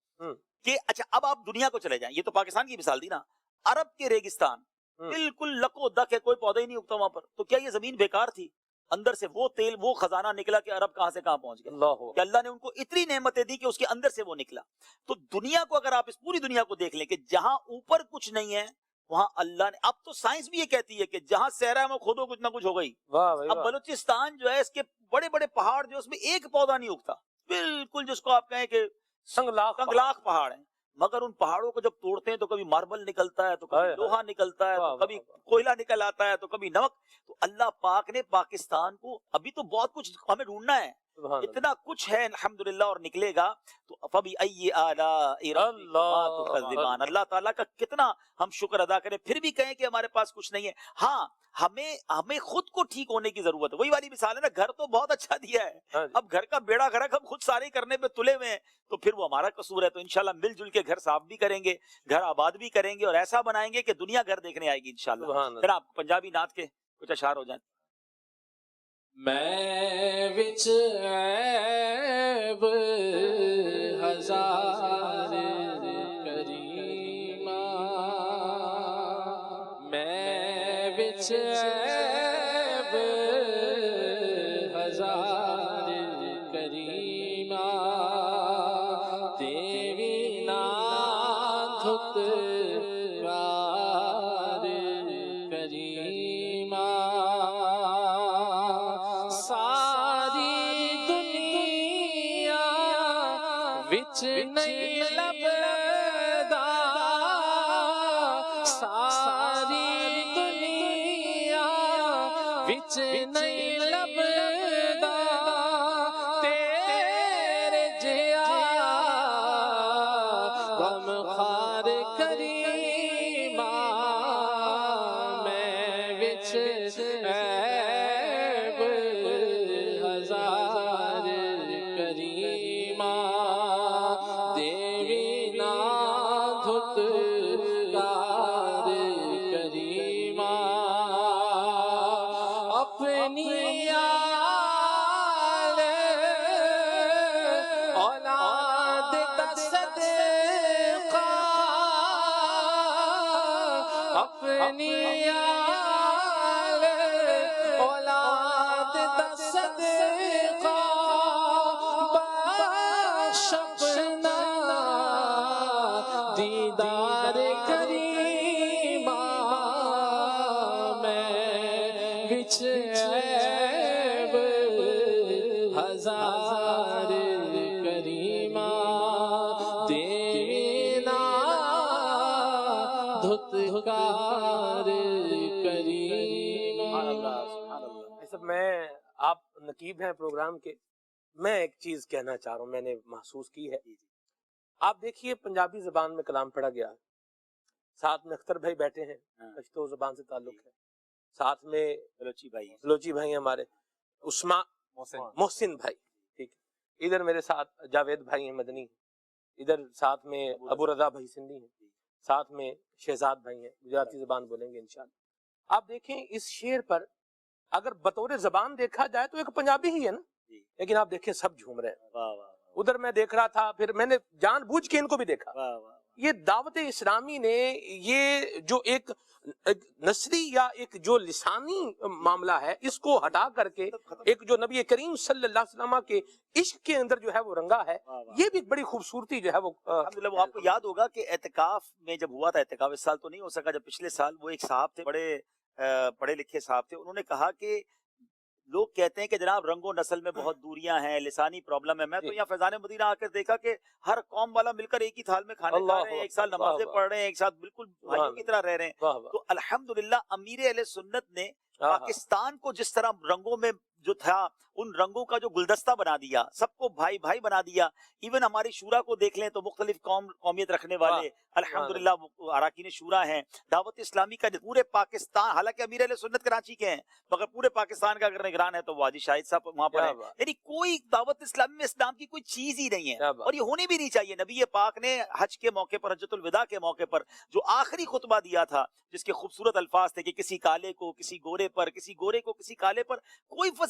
کہ اچھا اب آپ دنیا کو چلے جائیں, یہ تو پاکستان کی مثال دی نا, عرب کے ریگستان بالکل لکو دک ہے, کوئی پودا ہی نہیں اگتا وہاں پر, تو کیا یہ زمین بیکار تھی؟ اندر سے وہ تیل, وہ خزانہ نکلا کہ عرب کہاں سے کہاں پہنچ گیا, کہ اللہ نے ان کو اتنی نعمتیں دی کہ اس کے اندر سے وہ نکلا. تو دنیا کو اگر آپ اس پوری دنیا کو دیکھ لیں کہ جہاں اوپر کچھ نہیں ہے وہاں اللہ نے, اب تو سائنس بھی یہ کہتی ہے کہ جہاں صحرا ہے وہ کھودو کچھ نہ کچھ ہو گئی. اب بلوچستان جو ہے اس کے بڑے بڑے پہاڑ جو اس میں ایک پودا نہیں اگتا, بالکل جس کو آپ کہیں کہ سنگلاخ پہاڑ ہیں, مگر ان پہاڑوں کو جب توڑتے ہیں تو کبھی ماربل نکلتا ہے, تو کبھی لوہا نکلتا ہے, تو کبھی کوئلہ نکل آتا ہے, تو کبھی نمک. تو اللہ پاک نے پاکستان کو, ابھی تو بہت کچھ ہمیں ڈھونڈنا ہے, اتنا کچھ ہے الحمدللہ اور نکلے گا. تو فَبِأَيِّ آلَاءِ رَبِّكُمَا تُكَذِّبَانِ, اللہ تعالیٰ کا کتنا ہم شکر ادا کریں, پھر بھی کہیں کہ ہمارے پاس کچھ نہیں ہے. ہاں ہمیں خود کو ٹھیک ہونے کی ضرورت ہے. وہی والی مثال ہے نا, گھر تو بہت اچھا دیا ہے, اب گھر کا بیڑا گھرک ہم خود سارے کرنے پہ تلے ہوئے ہیں, تو پھر وہ ہمارا قصور ہے. تو انشاءاللہ مل جل کے گھر صاف بھی کریں گے, گھر آباد بھی کریں گے, اور ایسا بنائیں گے کہ دنیا گھر دیکھنے آئے گی انشاءاللہ. پھر آپ پنجابی نعت کے کچھ اشعار ہو جائیں. میں وچ عیب ہزار کریمہ, میں وچ عیب ہزار کریمہ, تیری نام دھت کار کریمہ, ساری دنیا وچ نہیں لبدا, ساری دنیا وچ نہیں لبدا, تیرے جیا غم خار کریمہ, میں وچ عیب ہزار کریمہ, دیوی نا دھت کار کریمہ, اپنی آل اولاد دا صدقہ, اپنی آل اولاد دا صدقہ, بخش اپنا دیدار کریمہ, میں وچ عیب ہزار کریمہ, دینا دھت کار کریمہ. سب میں, آپ نقیب ہیں پروگرام کے, میں ایک چیز کہنا چاہ رہا ہوں, میں نے محسوس کی ہے. آپ دیکھیے پنجابی زبان میں کلام پڑھا گیا, ساتھ میں اختر بھائی بیٹھے ہیں, پشتو زبان سے تعلق ہے, ساتھ میں بلوچی بھائی ہمارے, محسن بھائی, ٹھیک ہے, ادھر میرے ساتھ جاوید بھائی ہیں مدنی, ادھر ساتھ میں ابو رضا بھائی سندھی ہیں, ساتھ میں شہزاد بھائی ہیں گجراتی زبان بولیں گے انشاءاللہ. آپ دیکھیں اس شعر پر اگر بطور زبان دیکھا جائے تو ایک پنجابی ہی ہے نا, لیکن آپ دیکھیں سب جھوم رہے ہیں. ادھر میں دیکھ رہا تھا, پھر میں نے جان بوجھ کے ان کو بھی دیکھا. یہ دعوت اسلامی نے یہ جو ایک نثری یا ایک جو لسانی معاملہ ہے, اس کو ہٹا کر کے ایک جو نبی کریم صلی اللہ علیہ وسلم کے عشق کے اندر جو ہے وہ رنگا ہے, یہ بھی ایک بڑی خوبصورتی جو ہے وہ. الحمدللہ, وہ آپ کو یاد ہوگا کہ اعتکاف میں جب ہوا تھا, اعتکاف اس سال تو نہیں ہو سکا, جب پچھلے سال وہ ایک صاحب تھے, بڑے پڑھے لکھے صاحب تھے, انہوں نے کہا کہ لوگ کہتے ہیں کہ جناب رنگ و نسل میں بہت دوریاں ہیں, لسانی پرابلم ہے. میں تو یہاں فیضان مدینہ آ کر دیکھا کہ ہر قوم والا مل کر ایک ہی تھال میں کھانے کھا رہے ہیں, ایک سال نمازیں پڑھ رہے ہیں, ایک ساتھ بالکل بھائیوں کی طرح رہ رہے ہیں. تو الحمدللہ امیر اہل سنت نے پاکستان کو جس طرح رنگوں میں جو تھا ان رنگوں کا جو گلدستہ بنا دیا, سب کو بھائی بھائی بنا دیا. ایون ہماری شورا کو دیکھ لیں تو مختلف قومیت رکھنے والے الحمدللہ اراکین شورا ہیں. دعوت اسلامی کا پورے پاکستان, حالانکہ امیر اہل سنت کراچی کے ہیں, مگر پورے پاکستان کا اگر نگران ہے تو وہ حاجی شاہد صاحب وہاں پر ہے. یعنی کوئی دعوت اسلامی میں اسلام کی کوئی چیز ہی نہیں ہے, اور یہ ہونی بھی نہیں چاہیے. نبی پاک نے حج کے موقع پر, حجۃ الوداع کے موقع پر جو آخری خطبہ دیا تھا, جس کے خوبصورت الفاظ تھے کہ کسی کالے کو کسی گورے پر, کسی گورے کو کسی کالے پر کوئی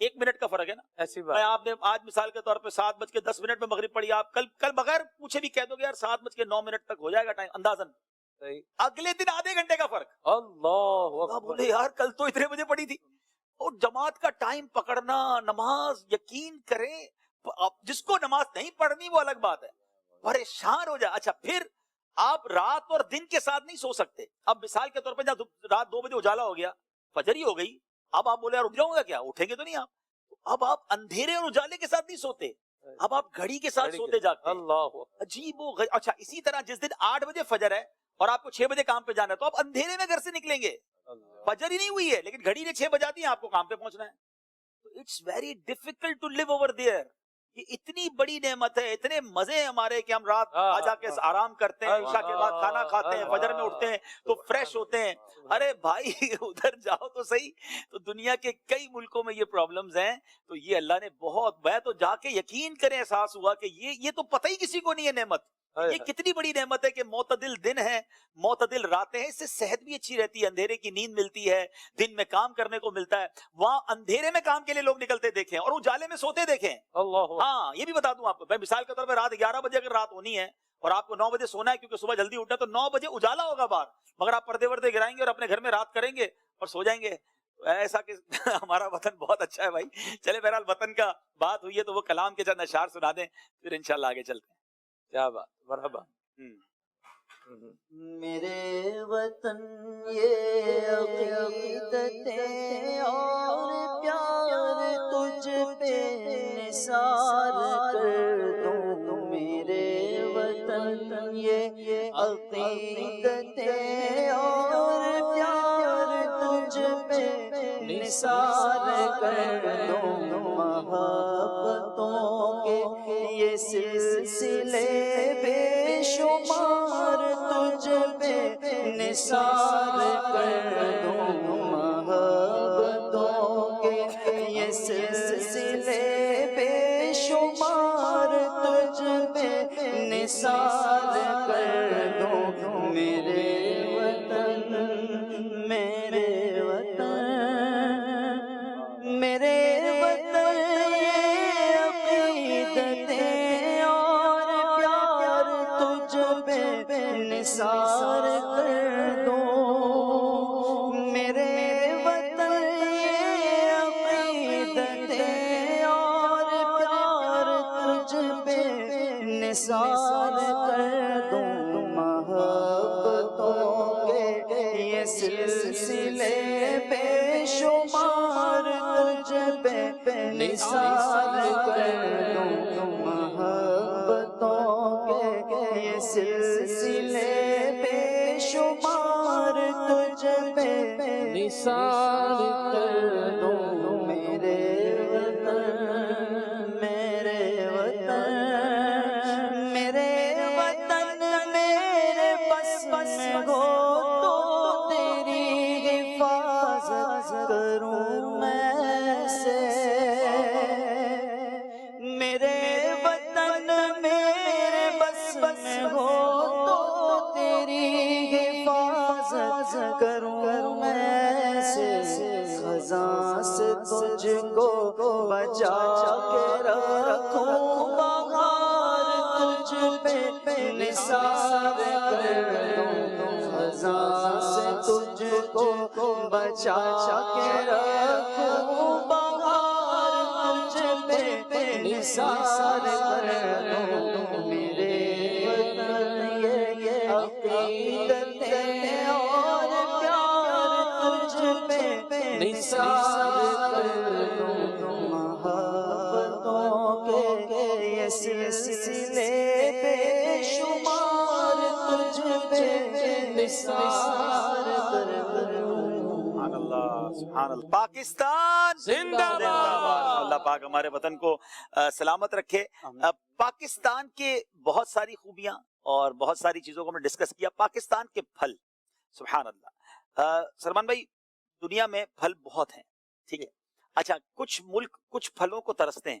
1 منٹ کا فرق ہے نا. ایسی بات. آپ نے آج مثال کے طور پہ 7:10 میں مغرب پڑھی, آپ کل بغیر پوچھے بھی کہہ دو گے یار 7:09 تک ہو جائے گا ٹائم اندازن, اگلے دن آدھے گھنٹے کا فرق. اللہ اکبر. بولے یار کل تو اتنے بجے پڑھی تھی. اور جماعت کا ٹائم پکڑنا, نماز یقین کریں, جس کو نماز نہیں پڑھنی وہ الگ بات ہے, پریشان ہو جائے. اچھا پھر آپ رات اور دن کے ساتھ نہیں سو سکتے. اب مثال کے طور پہ جب رات 2 بجے اجالا ہو گیا, فجر ہی ہو گئی, اب آپ بولے یار اٹھ جاؤں گا کیا, اٹھیں گے تو نہیں آپ. اب آپ اندھیرے اور اجالے کے ساتھ نہیں سوتے, اب آپ گھڑی کے ساتھ سوتے جاتے. اللہ عجیب و غریب. اچھا اسی طرح جس دن 8 بجے فجر ہے اور آپ کو 6 بجے کام پہ جانا ہے, تو آپ اندھیرے میں گھر سے نکلیں گے, فجر ہی نہیں ہوئی ہے لیکن گھڑی نے 6 بجا دی, آپ کو کام پہ پہنچنا ہے. تو it's very difficult to live over there. یہ اتنی بڑی نعمت ہے, اتنے مزے ہیں ہمارے کہ ہم رات آ جا کے آرام کرتے ہیں, عشاء کے بعد کھانا کھاتے ہیں, فجر میں اٹھتے ہیں تو فریش ہوتے ہیں. ارے بھائی ادھر جاؤ تو صحیح, تو دنیا کے کئی ملکوں میں یہ پرابلمز ہیں. تو یہ اللہ نے بہت, میں تو جا کے یقین کریں احساس ہوا کہ یہ تو پتہ ہی کسی کو نہیں ہے نعمت. یہ کتنی بڑی نعمت ہے کہ معتدل دن ہے, معتدل راتیں ہیں, اس سے صحت بھی اچھی رہتی ہے, اندھیرے کی نیند ملتی ہے, دن میں کام کرنے کو ملتا ہے. وہاں اندھیرے میں کام کے لیے لوگ نکلتے دیکھیں اور اجالے میں سوتے دیکھیں. ہاں یہ بھی بتا دوں آپ کو, میں مثال کے طور پہ رات 11 بجے اگر رات ہونی ہے اور آپ کو 9 بجے سونا ہے کیونکہ صبح جلدی اٹھنا ہے, تو 9 بجے اجالا ہوگا باہر, مگر آپ پردے وردے گرائیں گے اور اپنے گھر میں رات کریں گے اور سو جائیں گے. ایسا کہ ہمارا وطن بہت اچھا ہے بھائی. چلے بہرحال وطن کا بات ہوئی ہے تو وہ کلام کے چند اشعار سنا دیں, پھر انشاءاللہ آگے چلتے ہیں. کیا بات, مرحبا. میرے وطن یہ عقیدتیں اور پیار تجھ پہ نثار کر دوں. میرے وطن یہ عقیدتیں اور پیار تجھ پہ نثار کر دوں. محبتوں کے یہ سلسلے بے شمار تجھ پہ نثار کر دوں. محبتوں کے یہ سلسلے بے شمار تجھ پہ نثار کر دوں. میرے وطن میرے وطن میرے وطن یہ عقیدتیں اور پیار تجھ پہ نثار کر دوں. میرے وطن یہ عقیدتیں اور پیار تجھ پہ نثار کر دوں. محبتوں کے یہ سلسلے بے شمار تجھ پہ نثار کر دوں. محبتوں کے یہ سلسلے بے شمار تجھ پہ نثار کر دوں. میرے وطن میرے وطن میرے وطن میرے بس میں ہو تو تیری حفاظت کروں میں سے. میرے وطن میرے بس میں ہو تو تیری حفاظت کروں میں سے. خزاں سے تجھ کو بچا کے رکھوں, بہار تجھ پہ نثار کر دوں. خزاں سے تجھ کو بچا کے رکھوں, بہار تجھ پہ نثار کر دوں. میرے وطن یہ عقیدتیں اور پیار تجھ پہ نثار کر دوں. محبتوں کے یہ سلسلے بے شمار تجھ پہ نثار کر دوں. سبحان اللہ سبحان اللہ. پاکستان زندہ باد. اللہ پاک ہمارے وطن کو سلامت رکھے. پاکستان کے بہت ساری خوبیاں اور بہت ساری چیزوں کو ہم نے ڈسکس کیا. پاکستان کے پھل, سبحان اللہ. سلمان بھائی, دنیا میں پھل بہت ہیں, ٹھیک ہے. اچھا کچھ ملک کچھ پھلوں کو ترستے ہیں,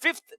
5th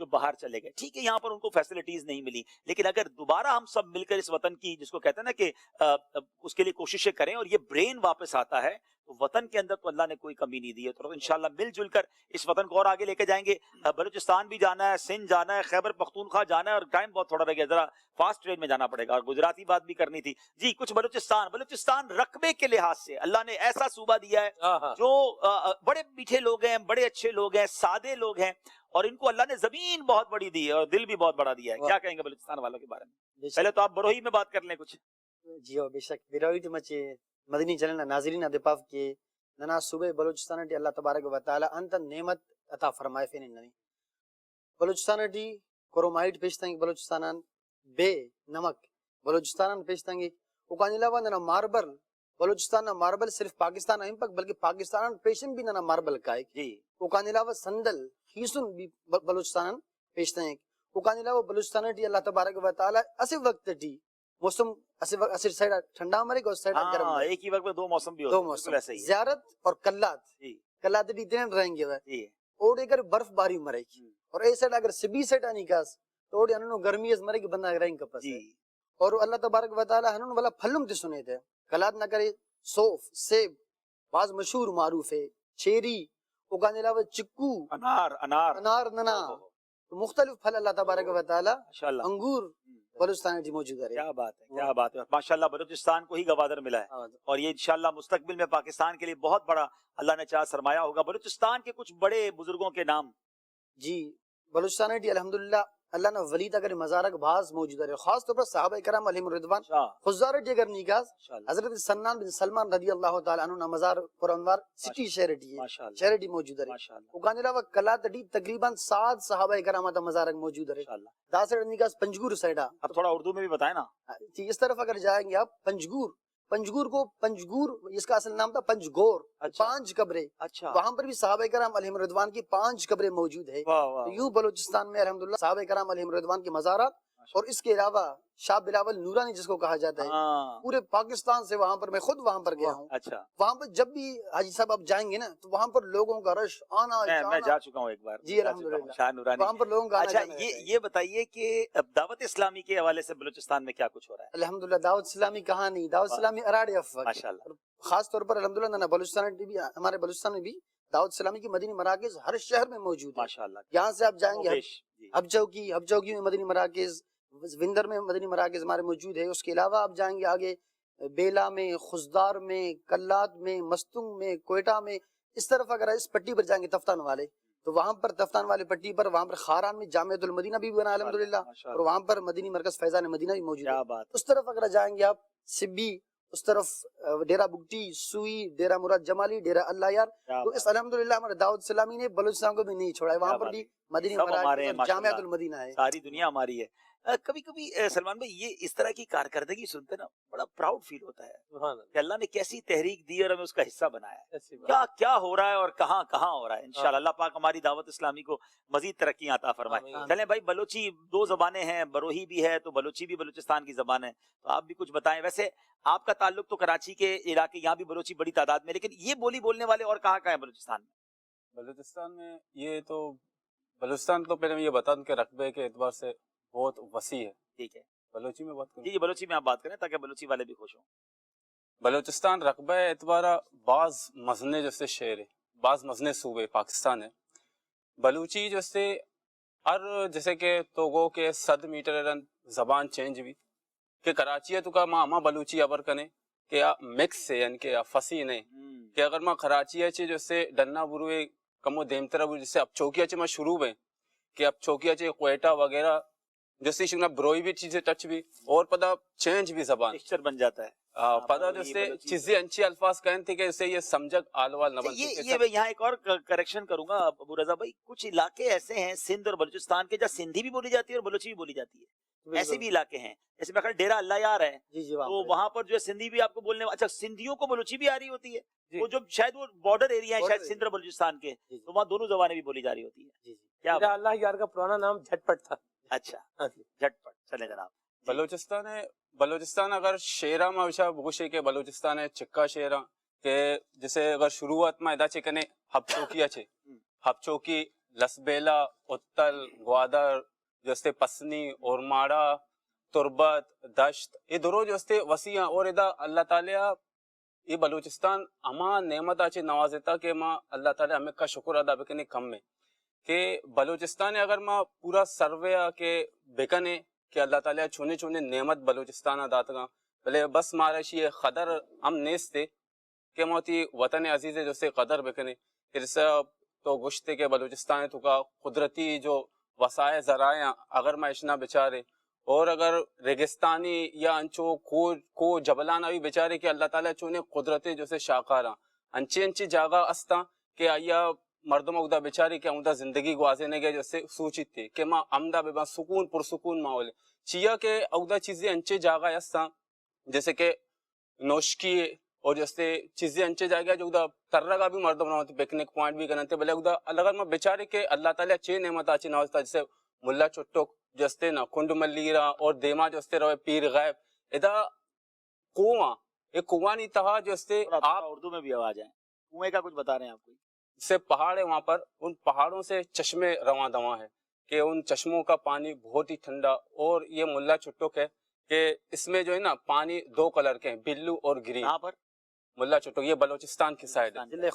جو باہر چلے گئے. ٹھیک ہے یہاں پر ان کو فیسلٹیز نہیں ملی, لیکن اگر دوبارہ ہم سب مل کر اس وطن کی جس کو کہتے ہیں نا کہ اس کے لیے کوششیں کریں اور یہ برین واپس آتا ہے تو وطن کے اندر تو اللہ نے کوئی کمی نہیں دی ہے. تو انشاءاللہ مل جل کر اس وطن کو اور آگے لے کے جائیں گے. بلوچستان بھی جانا ہے, سندھ جانا ہے, خیبر پختونخوا جانا ہے, اور ٹائم بہت تھوڑا رہ گیا, ذرا فاسٹ ٹرین میں جانا پڑے گا, اور گجراتی بات بھی کرنی تھی. جی کچھ بلوچستان رقبے کے لحاظ سے اللہ نے ایسا صوبہ دیا ہے جو بڑے میٹھے لوگ ہیں, بڑے اچھے لوگ ہیں, سادے لوگ ہیں, اور ان کو اللہ نے زمین بہت بڑی دی ہے اور دل بھی بہت بڑا دیا ہے. کیا کہیں گے بلوچستان والوں کے بارے میں؟ پہلے تو آپ بروہی میں بات کر لیں کچھ. جی بے شک بروہی تو مچے مدنی چینل ناظرین ادپاف کے ننا صوبے بلوچستان ٹی اللہ تبارک و تعالی انت نعمت عطا فرمائے fan ننی Balochistan T chromite پیشتنگ Balochistan بے نمک بلوچستان پیشتنگ اوکان علاوہ ننا ماربل بلوچستان ماربل صرف پاکستان نہیں پک بلکہ پاکستان پیشن بھی ننا ماربل کائک. جی اوکان علاوہ سندل خیسن بھی بلوچستان پیشتنگ. اوکان علاوہ بلوچستان ٹی اللہ تبارک و تعالی اسی وقت ٹی موسم اسی سائڈ ٹھنڈا مرے گا, سائڈ گرم, ایک ہی وقت میں دو موسم بھی ہوتے ہیں. دو موسم زیارت اور کلات بھی دین رہیں گے اور اگر برف باری مرے گی, اور اے سائڈ اگر سبی سائڈ آنی کاس تو انہوں گرمی از مرے گی بندہ رہیں گے پس. اور اللہ تبارک و تعالی ہنوں والا پھلم تے سنے تھے کلات نہ کرے سوف سیب بعض مشہور معروف ہے, چیری اوکان علاوہ چکو انار ننا مختلف پھل اللہ تبارک و تعالی انگور بلوچستان موجود ہے. کیا بات ہے, کیا بات ہے. ماشاءاللہ بلوچستان کو ہی گوادر ملا ہے, اور یہ انشاءاللہ مستقبل میں پاکستان کے لیے بہت بڑا اللہ نے چاہا سرمایہ ہوگا. بلوچستان کے کچھ بڑے بزرگوں کے نام. جی بلوچستان ٹی الحمدللہ اللہ نے ولید اگر مزارک بھاز موجود ہے, خاص طور پر صحابہ کرام علیہم الرضوان خزار ٹی اگر نکاز حضرت سنان بن سلمان رضی اللہ تعالی عنہ مزار قرآنوار سٹی شہر ٹی موجود ہے. اوکان علاوہ کلات ٹی تقریباً 7 صحابہ کرام تا مزارک موجود ہے. دا سائڈ نکاز پنجگور سائڈا. اب تھوڑا اردو میں بھی بتائیں نا. اس طرف اگر جائیں گے آپ پنجگور اس کا اصل نام تھا پنجگور, 5 قبریں. وہاں پر بھی صحابہ کرام علیہم رضوان کی 5 قبریں موجود ہے. یوں بلوچستان میں الحمدللہ صحابہ کرام علیہم رضوان کے مزارات, اور اس کے علاوہ شاہ بلاول نورانی جس کو کہا جاتا ہے, پورے پاکستان سے وہاں پر میں خود وہاں پر گیا ہوں. وہاں پر جب بھی حاجی صاحب آپ جائیں گے نا تو وہاں پر لوگوں کا رش آنا. میں جا چکا ہوں ایک بار. جی الحمدللہ وہاں پر لوگوں کا آنا. اچھا یہ بتائیے کہ دعوت اسلامی کے حوالے سے بلوچستان میں کیا کچھ ہو رہا ہے؟ الحمدللہ دعوت اسلامی کہانی, دعوت اسلامی اراڑے افق ماشاءاللہ. خاص طور پر الحمدللہ بلوچستان بھی, ہمارے بلوچستان میں بھی دعوت اسلامی کی مدنی مراکز ہر شہر میں موجود ہے ماشاءاللہ. یہاں سے آپ جائیں گے ہب چوکی میں مدنی مراکز, وندر میں مدنی مراکز ہمارے موجود ہے. اس کے علاوہ آپ جائیں گے آگے بیلا میں, خزدار میں, کلات میں, مستنگ میں, کوئٹہ میں. اس طرف اگر اس پٹی پر جائیں گے تفتان والے تو وہاں پر تفتان والے پٹی پر وہاں پر خاران میں جامعۃ المدینہ بھی بنا الحمدللہ, اور وہاں پر مدنی مرکز فیضان مدینہ بھی موجود ہے. اس طرف اگر جائیں گے آپ سبی, اس طرف ڈیرہ بگٹی, سوئی, ڈیرہ مراد جمالی, ڈیرہ اللہ یار, تو اس الحمدللہ ہمارے دعوت اسلامی نے بلوچستان کو بھی نہیں چھوڑا ہے. وہاں پر بھی مدنی مراکز جامعۃ المدینہ ہے. ساری دنیا ہماری ہے. کبھی کبھی سلمان بھائی یہ اس طرح کی کارکردگی سنتے نا بڑا پراؤڈ فیل ہوتا ہے کہ اللہ نے کیسی تحریک دی اور ہمیں اس کا حصہ بنایا ہے. کیا ہو رہا ہے اور کہاں ہو رہا ہے. انشاءاللہ اللہ پاک ہماری دعوت اسلامی کو مزید ترقی عطا فرمائے. چلیں بھائی, بلوچی 2 زبانیں ہیں, بروہی بھی ہے تو بلوچی بھی بلوچستان کی زبان ہے, تو آپ بھی کچھ بتائیں. ویسے آپ کا تعلق تو کراچی کے علاقے, یہاں بھی بلوچی بڑی تعداد میں, لیکن یہ بولی بولنے والے اور کہاں ہیں بلوچستان میں؟ بلوچستان میں یہ تو بلوچستان تو پہلے میں یہ بتا دوں کہ رقبے کے اعتبار سے بہت وسیع ہے. ٹھیک ہے, بلوچی میں بات کریں. جی بلوچی میں آپ بات کریں تاکہ بلوچی والے بھی خوش ہوں. بلوچستان رقبہ اعتبارہ بعض مزنے جیسے شہر ہے, بعض مزنے صوبے پاکستان ہے. بلوچی جیسے جیسے کہ توگو کے 100 میٹر زبان چینج بھی کہ کراچی ہے تو کا ماں بلوچی ابر کنے کہ مکس ہے, یعنی کہ فصیح نہیں کہ اگر ماں کراچی ہے جیسے ڈنا بروے کمو دیمترا بروے جیسے اب چوکیا چما شروع میں کہ اب چوکیا چے کوئٹہ وغیرہ جیسے شکنا بروئی بھی چیزیں ٹچ بھی اور پتہ چینج بھی زبان ٹیکسچر بن جاتا ہے. پتہ جیسے چیزیں انچی الفاظ کہیں تھے کہ جیسے یہ سمجھک آلوال نبل. یہ میں یہاں ایک اور کریکشن کروں گا ابو رضا بھائی, کچھ علاقے ایسے ہیں سندھ اور بلوچستان کے جہاں سندھی بھی بولی جاتی ہے اور بلوچی بھی بولی جاتی ہے. ایسے بھی علاقے ہیں, جیسے میں ڈیرہ اللہ یار ہے تو وہاں پر جو ہے سندھی بھی آپ کو بولنے, اچھا سندھیوں کو بلوچی بھی آ رہی ہوتی ہے, وہ جو شاید وہ بارڈر ایریا ہے شاید سندھ اور بلوچستان کے, تو وہاں دونوں زبانیں بھی بولی جا رہی ہوتی ہیں. کیا اللہ یار کا پرانا نام جھٹ پٹ تھا. اچھا جھٹ پٹ. چلے جناب. بلوچستان اگر شیرہ میں وشا بگوشے کے بلوچستان ہے چکا شیرہ کہ جیسے اگر شروعات میں ادا چکنے ہب چوکیا چھے, ہب چوکی لسبیلا، اتل، گوادر جو استے پسنی، اورماڑا، تربت، دشت، یہ درو جو استے وسیع ہیں. اور ادا اللہ تعالیٰ یہ بلوچستان ہما نعمت آچے نوازتا کہ ماں اللہ تعالیٰ ہمیں کا شکر ادا بکنے کم میں کہ بلوچستان اگر ماں پورا سروے کے بکنے کہ اللہ تعالیٰ چھونے چھونے نعمت بلوچستان ادا تگا بلے بس مارشی قدر ہم نیستے کہ موتی وطن عزیز جو سے قدر بکنے پھر سے تو گشتے کے بلوچستان تو کا قدرتی جو وسائل ذرائع اگر میں اشنا بچارے اور اگر ریگستانی یا انچو کو جبلانہ بھی بچارے کہ اللہ تعالیٰ چونے قدرتے جو سے شاکارا انچے انچے جاگہ استا کہ آیا مردم اگدہ بچارے کہ امدہ زندگی گوازے نگے جو سے سوچت تھے کہ ماں امدہ بے سکون پرسکون ماحول چیا کہ اگدہ چیزیں انچے جاگہ استا جیسے کہ نوشکی اور جیسے چیزیں انچے جاگہ جو اگدہ ترگا بھی مردم نہ ہوتے پکنک پوائنٹ بھی کرنتے بلے اگدہ اللہ میں بچارے کہ اللہ تعالیٰ چے نعمت آچے نوازتا جیسے ملا چٹک جستے نا کنڈ ملیرا اور دیما جستے روے پیر غیب ادا کنواں ایک کنواں نہیں تھا جستے آپ اردو میں بھی آواز ہے کنویں کا کچھ بتا رہے ہیں آپ کو سے پہاڑ ہے وہاں پر ان پہاڑوں سے چشمے رواں دواں ہے کہ ان چشموں کا پانی بہت ہی ٹھنڈا اور یہ ملا چٹک ہے کہ اس میں جو ہے نا پانی دو کلر کے ہیں بلو اور گرین یہاں پر ملا چٹک یہ بلوچستان کی سائڈ ہے ضلع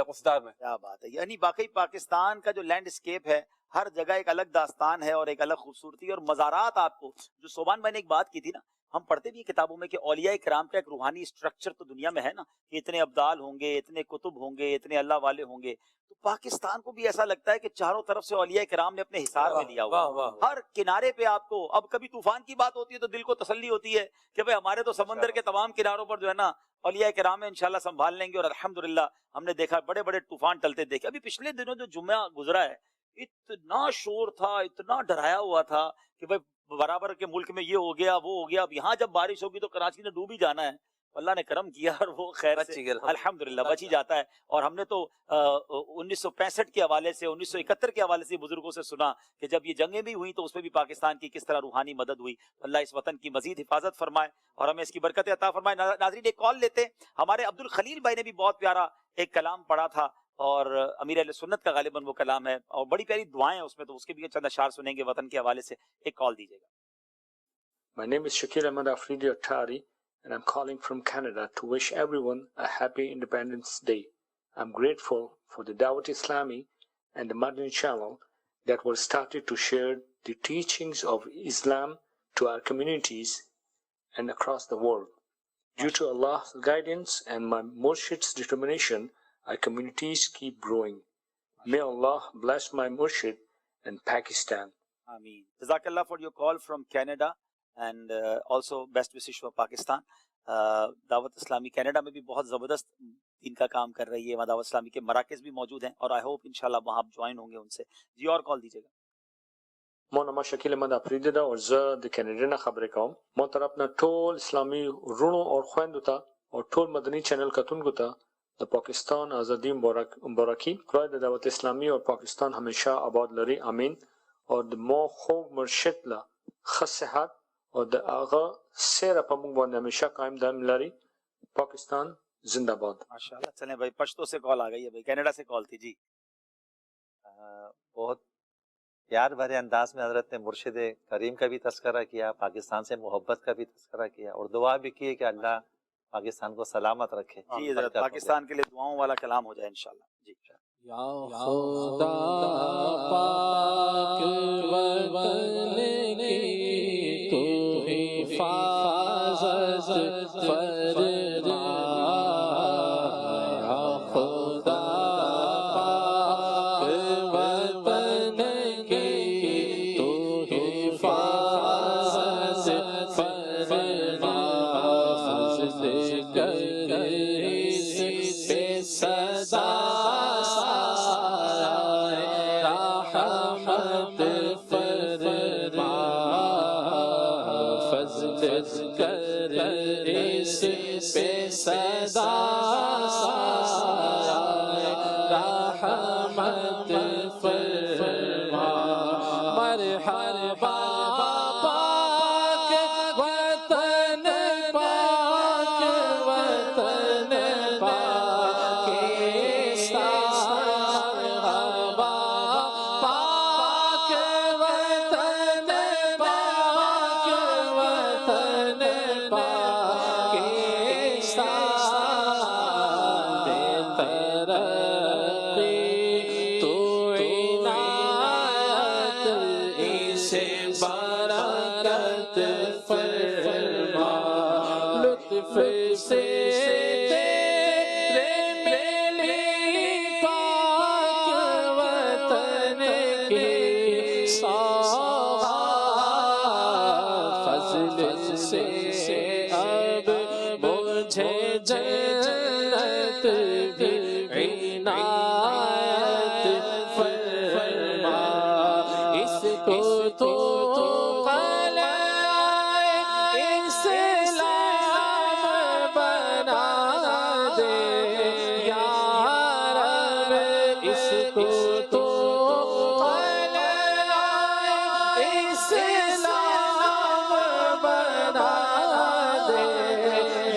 خضدار میں کیا بات ہے یعنی واقعی پاکستان کا جو لینڈ اسکیپ ہے ہر جگہ ایک الگ داستان ہے اور ایک الگ خوبصورتی اور مزارات آپ کو جو صوبان میں نے ایک بات کی تھی نا ہم پڑھتے بھی ہیں کتابوں میں کہ اولیاء کرام کا ایک روحانی اسٹرکچر تو دنیا میں ہے نا کہ اتنے ابدال ہوں گے اتنے کتب ہوں گے اتنے اللہ والے ہوں گے تو پاکستان کو بھی ایسا لگتا ہے کہ چاروں طرف سے اولیاء کرام نے اپنے حصار میں لیا ہوا ہر کنارے پہ آپ کو اب کبھی طوفان کی بات ہوتی ہے تو دل کو تسلی ہوتی ہے کہ بھئی ہمارے تو سمندر کے تمام کناروں پر جو ہے نا اولیاء کرام انشاءاللہ سنبھال لیں گے اور الحمدللہ ہم نے دیکھا بڑے بڑے طوفان ٹلتے دیکھے ابھی پچھلے دنوں جو جمعہ گزرا ہے اتنا شور تھا اتنا ڈرایا ہوا تھا کہ بھئی برابر کے ملک میں یہ ہو گیا وہ ہو گیا اب یہاں جب بارش ہوگی تو کراچی نے ڈوب ہی جانا ہے اللہ نے کرم کیا اور وہ خیر سے الحمدللہ بچ ہی جاتا ہے اور ہم نے تو 1965 کے حوالے سے 1971 کے حوالے سے بزرگوں سے سنا کہ جب یہ جنگیں بھی ہوئیں تو اس میں بھی پاکستان کی کس طرح روحانی مدد ہوئی اللہ اس وطن کی مزید حفاظت فرمائے اور ہمیں اس کی برکت عطا فرمائے ناظرین ایک کال لیتے ہمارے عبد الخلیل بھائی نے بھی بہت پیارا ایک کلام پڑھا تھا اور امیر اہل سنت کا غالباً وہ کلام ہے اور بڑی پیاری دعائیں اس میں تو اس کے بھی چند اشعار سنیں گے وطن کے حوالے سے ایک کال دیجیے گا My name is Shakir Ahmad Afridi Attari and I'm calling from Canada to wish everyone a happy Independence Day. I'm grateful for the Dawat Islami and the Madani channel that was started to share the teachings of Islam to our communities and across the world. Due to Allah's guidance and my Murshid's determination, our communities keep growing. May Allah bless my Murshid and Pakistan. Ameen. Jazakallah for your call from Canada and also best wishes for Pakistan. دعوت اسلامی کینیڈا میں بھی بہت زبردست دین کا کام کر رہی ہے وہاں دعوت اسلامی کے مراکز بھی موجود ہیں اور آئی ہوپ انشاءاللہ وہاں آپ جوائن ہوں گے ان سے جی اور کال دیجیے گا ما نما شکیل احمد افریدی دا اور زه د کینیډا نه خبرې کوم ما طرف نه ټول اسلامي رونو او خويندو ته او ټول مدني چینل کتونکو ته د پاکستان ازادي مبارکي خدای د دعوت اسلامی اور پاکستان همیشه آباد لري امین اور د مو خوږ مرشد له ښه صحت اور د هغه سیره په موږ باندې همیشه قائم دائم لري پاکستان زندہ باد ماشاءاللہ چلیں بھائی پشتو سے کال آ گئی ہے بھائی کینیڈا سے کال تھی جی بہت پیار بھرے انداز میں حضرت نے مرشد کریم کا بھی تذکرہ کیا پاکستان سے محبت کا بھی تذکرہ کیا اور دعا بھی کی کہ اللہ پاکستان کو سلامت رکھے جی حضرت پاکستان کے لیے دعاؤں والا کلام ہو جائے انشاءاللہ جی یا خدا پاک وطن کی تو حفاظت فرما یا خدا پاک وطن کی تو حفاظت فرما فضل کر اس بے صدا صدا رحمت فرما مرحبا پاک وطن پاک وطن پاکستان مرحبا عطف سے تیرے ملی پاک وطن کی سوغات، فضل سے اب مجھے جنت بھی عنایت فرما، اس کو تو قلعہ اسلام بنا دے یا رب، اس کو تو قلعہ اسلام بنا دے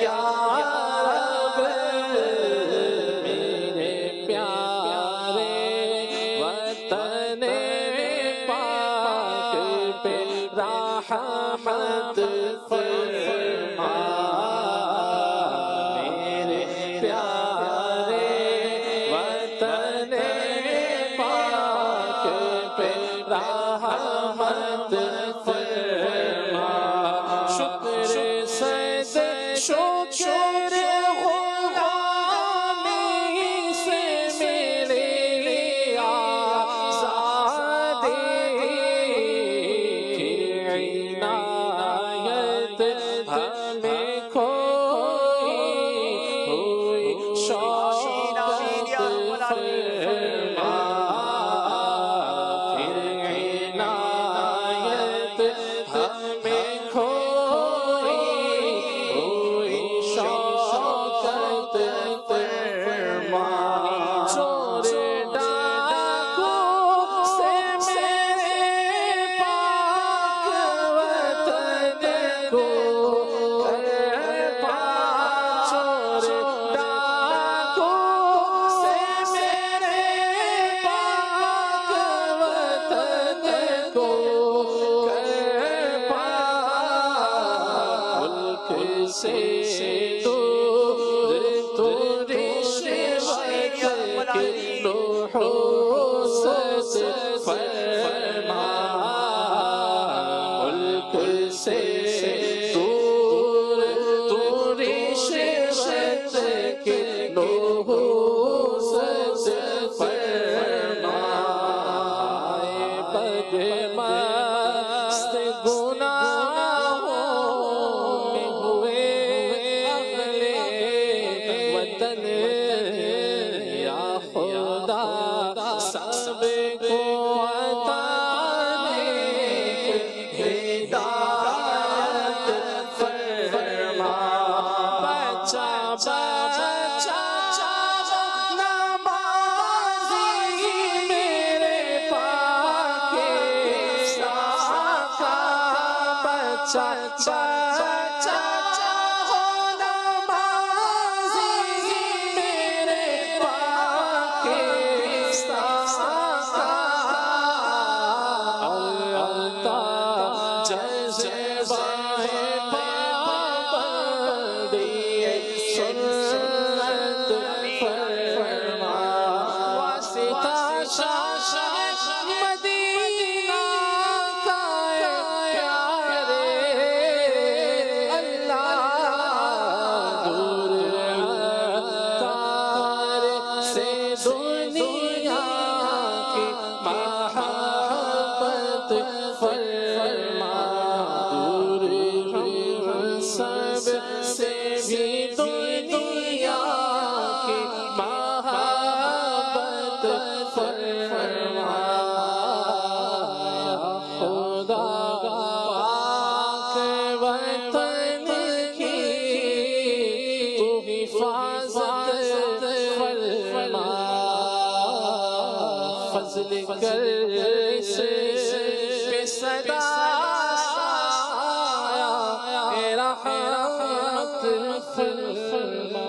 یا رب، میرے پیارے وطن پاک پہ رحمت فرما، میرے پیارے وطن پاک پہ رحمت فرما، شکر صد شکر غلامی سے ملی آزادی کی عنایت ہمیں کھوئی ہوئی شوقت فرما، پھر عنایت ہمیں کھوئی ہوئی شوقت فرما، چور ڈاکو سے میرے پاک وطن کو کر پاک، چور ڈاکو سے میرے پاک وطن کو کر پاک، ملک سے دور تو رشوت کی نحوست فرما، ملک سے دور تو رشوت کی نحوست فرما، بدمست گناہوں میں ہوئے اہل وطن، یا خدا سب کو عطا ہدایت فرما، بچہ بچہ نمازی میرے پاکستان کا، بچہ بچہ ہو نمازی میرے پاکستان کا، اللہ جذبہ پابندی سنت فرما، واسطہ شاہ مدینہ کا پیارے اللہ، دور تار سے دنیا کی محبت فرما، دور سب سے بھی دنیا کی محبت فرما، خدا پاک وطن کی تو حفاظت فرما، فضل کر سے صدا رحمت فرما۔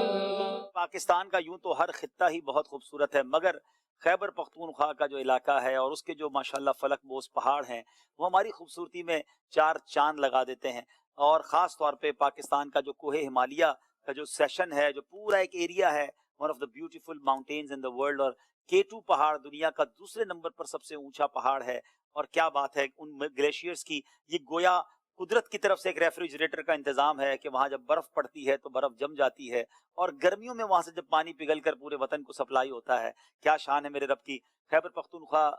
پاکستان کا یوں تو ہر خطہ ہی بہت خوبصورت ہے، مگر خیبر پختونخوا کا جو علاقہ ہے اور اس کے جو ماشاءاللہ فلک بوس پہاڑ ہیں وہ ہماری خوبصورتی میں چار چاند لگا دیتے ہیں، اور خاص طور پہ پاکستان کا جو کوہ ہمالیہ کا جو سیشن ہے، جو پورا ایک ایریا ہے، one of the beautiful mountains in the world, اور K2 پہاڑ دنیا کا دوسرے نمبر پر سب سے اونچا پہاڑ ہے، اور کیا بات ہے ان گلیشیئرز کی، یہ گویا قدرت کی طرف سے ایک ریفریجریٹر کا انتظام ہے کہ وہاں جب برف پڑتی ہے تو برف جم جاتی ہے اور گرمیوں میں وہاں سے جب پانی پگھل کر پورے وطن کو سپلائی ہوتا ہے. کیا شان ہے میرے رب کی. خیبر پختونخوا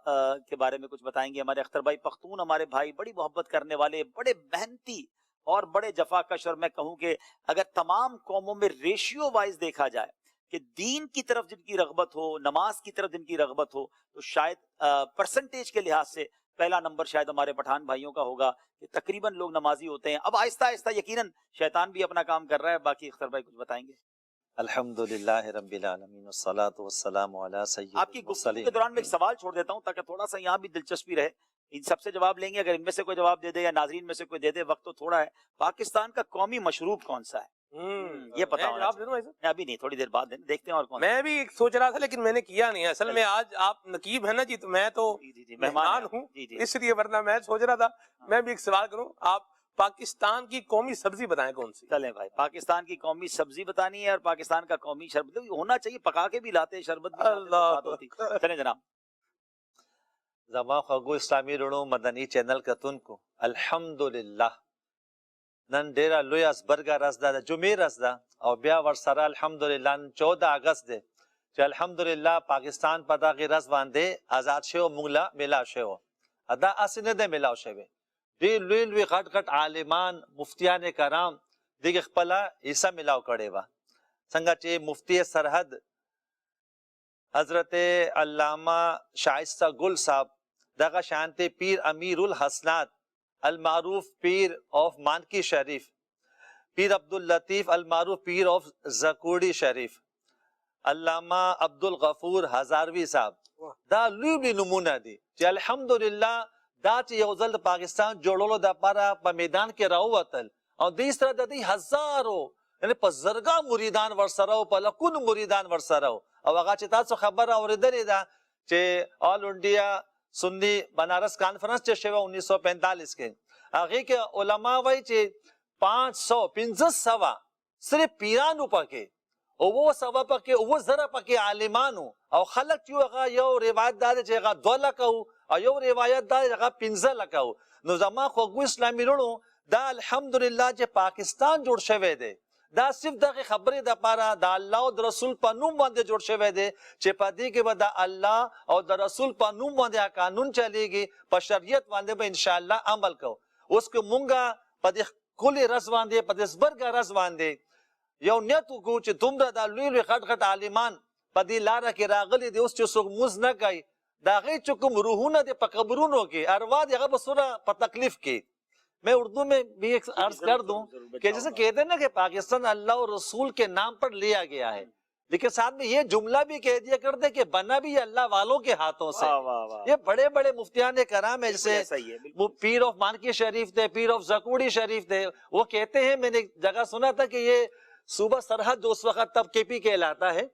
کے بارے میں کچھ بتائیں گے ہمارے اختر بھائی. پختون ہمارے بھائی بڑی محبت کرنے والے, بڑے محنتی اور بڑے جفاکش, اور میں کہوں کہ اگر تمام قوموں میں ریشیو وائز دیکھا جائے کہ دین کی طرف جن کی رغبت ہو, نماز کی طرف جن کی رغبت ہو, تو شاید پرسنٹیج کے لحاظ سے پہلا نمبر شاید ہمارے پٹھان بھائیوں کا ہوگا کہ تقریباً لوگ نمازی ہوتے ہیں. اب آہستہ آہستہ یقیناً شیطان بھی اپنا کام کر رہا ہے. باقی اختر بھائی کچھ بتائیں گے. الحمدللہ رب العالمین والصلاة والسلام علی سید آپ کی گفتگو کے دوران میں ایک سوال چھوڑ دیتا ہوں تاکہ تھوڑا سا یہاں بھی دلچسپی رہے. ان سب سے جواب لیں گے, اگر ان میں سے کوئی جواب دے دے یا ناظرین میں سے کوئی دے دے, وقت تو تھوڑا ہے. پاکستان کا قومی مشروب کون سا ہے یہ پتا ہونا چاہیے. ابھی نہیں, تھوڑی دیر بعد دیکھتے ہیں. اور کون میں بھی سوچ رہا تھا لیکن میں نے کیا نہیں. اصل میں آج آپ نقیب ہے نا جی, تو میں تو مہمان ہوں اس لیے, ورنہ میں سوچ رہا تھا میں بھی ایک سوال کروں. آپ پاکستان کی قومی سبزی بتائیں کون سی. چلیں بھائی, پاکستان کی قومی سبزی بتانی ہے اور پاکستان کا قومی شربت ہونا چاہیے. پکا کے بھی لاتے شربت بھی. چلیں جناب. زما خواږو اسلامي رڼو مدني چینل کتونکو, الحمدلله نن ډیره لوی اسبرګه ورځ ده, د جمعې ورځ ده, او بیا ورسره الحمدلله نن 14 اگست دی چې الحمدلله پاکستان په دغه ورځ باندې آزاد شوی, موږ له میلاو شوی. دا هسې نه دی میلاو شوی, ډېر لوی لوی غټ غټ عالمان مفتیان کرام دغه خپله حصه میلاو کړې وه. څنګه چې مفتی سرحد حضرت علامہ شائستہ گل صاحب, دغه شانتے پیر امیر الحسنات المعروف پیر آف مانکی شریف, پیر عبداللطیف المعروف پیر آف زکوڑی شریف, علامہ عبدالغفور ہزاروی صاحب, دا لوی لوی نمونه دي چې الحمدلله دا چې یو ځل د پاکستان جوړولو دپاره په میدان کې راووتل, او دې سره د دې هزارو یعنی په زرګا مریدان ورسره او په لکونو مریدان ورسره, او هغه چې تاسو خبره اورېدلې ده چې آل انډیا سنی بنارس کانفرنس چې شوی 1945 کې, هغې کې علما وایي چې 500 صرف پیرانو پکې, 900 پکې, 9,000 پکې عالمانو, او خلک چې هغه یو روایت دا دی چې هغه 2 لکه او یو روایت دا دی چې هغه 15 لکه. نو زما خوږو اسلامي وروڼو, دا الحمدلله چې پاکستان جوړ شوی دی, دا صرف دغه خبرې دپاره د الله او د رسول په نوم باندې جوړ شوی دی چې په دې کې به د الله او د رسول په نوم باندې قانون چلیږي, په شریعت باندې به انشاءالله عمل کوو. اوس که مونږه په دې ښکلې ورځ باندې, په دې زبرګه ورځ باندې یو نیت وکړو چې دومره دا لوی لوی غټ غټ عالمان په دې لاره کې راغلي دي, اوس چې څوک مونځ نه کوي, د هغې چې کوم روحونه دي په قبرونو کې, ارواح دي هغه به څومره په تکلیف کې. میں اردو میں بھی ایک عرض کر دوں کہ جیسے کہتے ہیں نا کہ پاکستان اللہ اور رسول کے نام پر لیا گیا ہے, لیکن ساتھ میں یہ جملہ بھی کہہ دیا کرتے کہ بنا بھی اللہ والوں کے ہاتھوں سے. یہ بڑے بڑے مفتیان کرام ہیں, جیسے پیر آف مانکی شریف تھے, پیر آف زکوڑی شریف تھے, وہ کہتے ہیں, میں نے ایک جگہ سنا تھا کہ یہ صوبہ سرحد اس وقت تب کے پی کہلاتا ہے,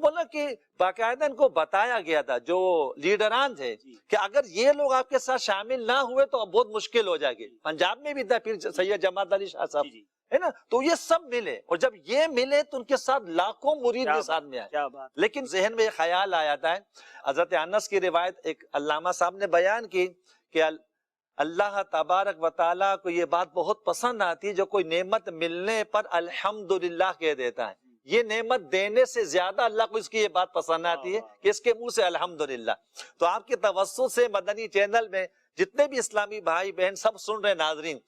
بولا کہ باقاعدہ ان کو بتایا گیا تھا جو لیڈران تھے کہ اگر یہ لوگ آپ کے ساتھ شامل نہ ہوئے تو بہت مشکل ہو جائے گی. پنجاب میں بھی تھا پھر سید جماعت علی شاہ صاحب ہے نا, تو یہ سب ملے, اور جب یہ ملے تو ان کے ساتھ لاکھوں مرید کے ساتھ میں آئے. لیکن ذہن میں یہ خیال آیا تھا, حضرت انس کی روایت ایک علامہ صاحب نے بیان کی کہ اللہ تبارک و تعالیٰ کو یہ بات بہت پسند آتی ہے جو کوئی نعمت ملنے پر الحمدللہ کہہ دیتا ہے. یہ نعمت دینے سے زیادہ اللہ کو اس کی یہ بات پسند آتی ہے کہ اس کے منہ سے الحمدللہ. تو آپ کے توسط سے مدنی چینل میں جتنے بھی اسلامی بھائی بہن سب سن رہے ناظرین,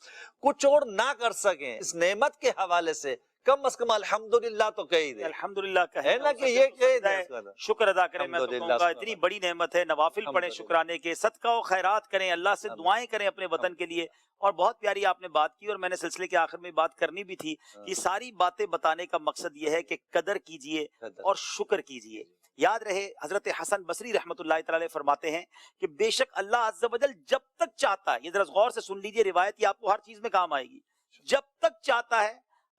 کچھ اور نہ کر سکیں اس نعمت کے حوالے سے, کم از کم الحمدللہ تو کہہ دیں, الحمدللہ ہے نا کہ یہ کہہ دیں, شکر ادا کریں. میں تو کہوں گا اتنی بڑی نعمت ہے, نوافل پڑھیں شکرانے کے, صدقہ و خیرات کریں, اللہ سے دعائیں کریں اپنے وطن کے لیے. اور بہت پیاری آپ نے بات کی, اور میں نے سلسلے کے آخر میں بات کرنی بھی تھی. یہ ساری باتیں بتانے کا مقصد یہ ہے کہ قدر کیجئے اور شکر کیجئے. یاد رہے حضرت حسن بصری رحمۃ اللہ تعالی فرماتے ہیں کہ بے شک اللہ عز و جل جب تک چاہتا ہے, یہ ذرا غور سے سن لیجئے روایت, یہ آپ کو ہر چیز میں کام آئے گی, جب تک چاہتا ہے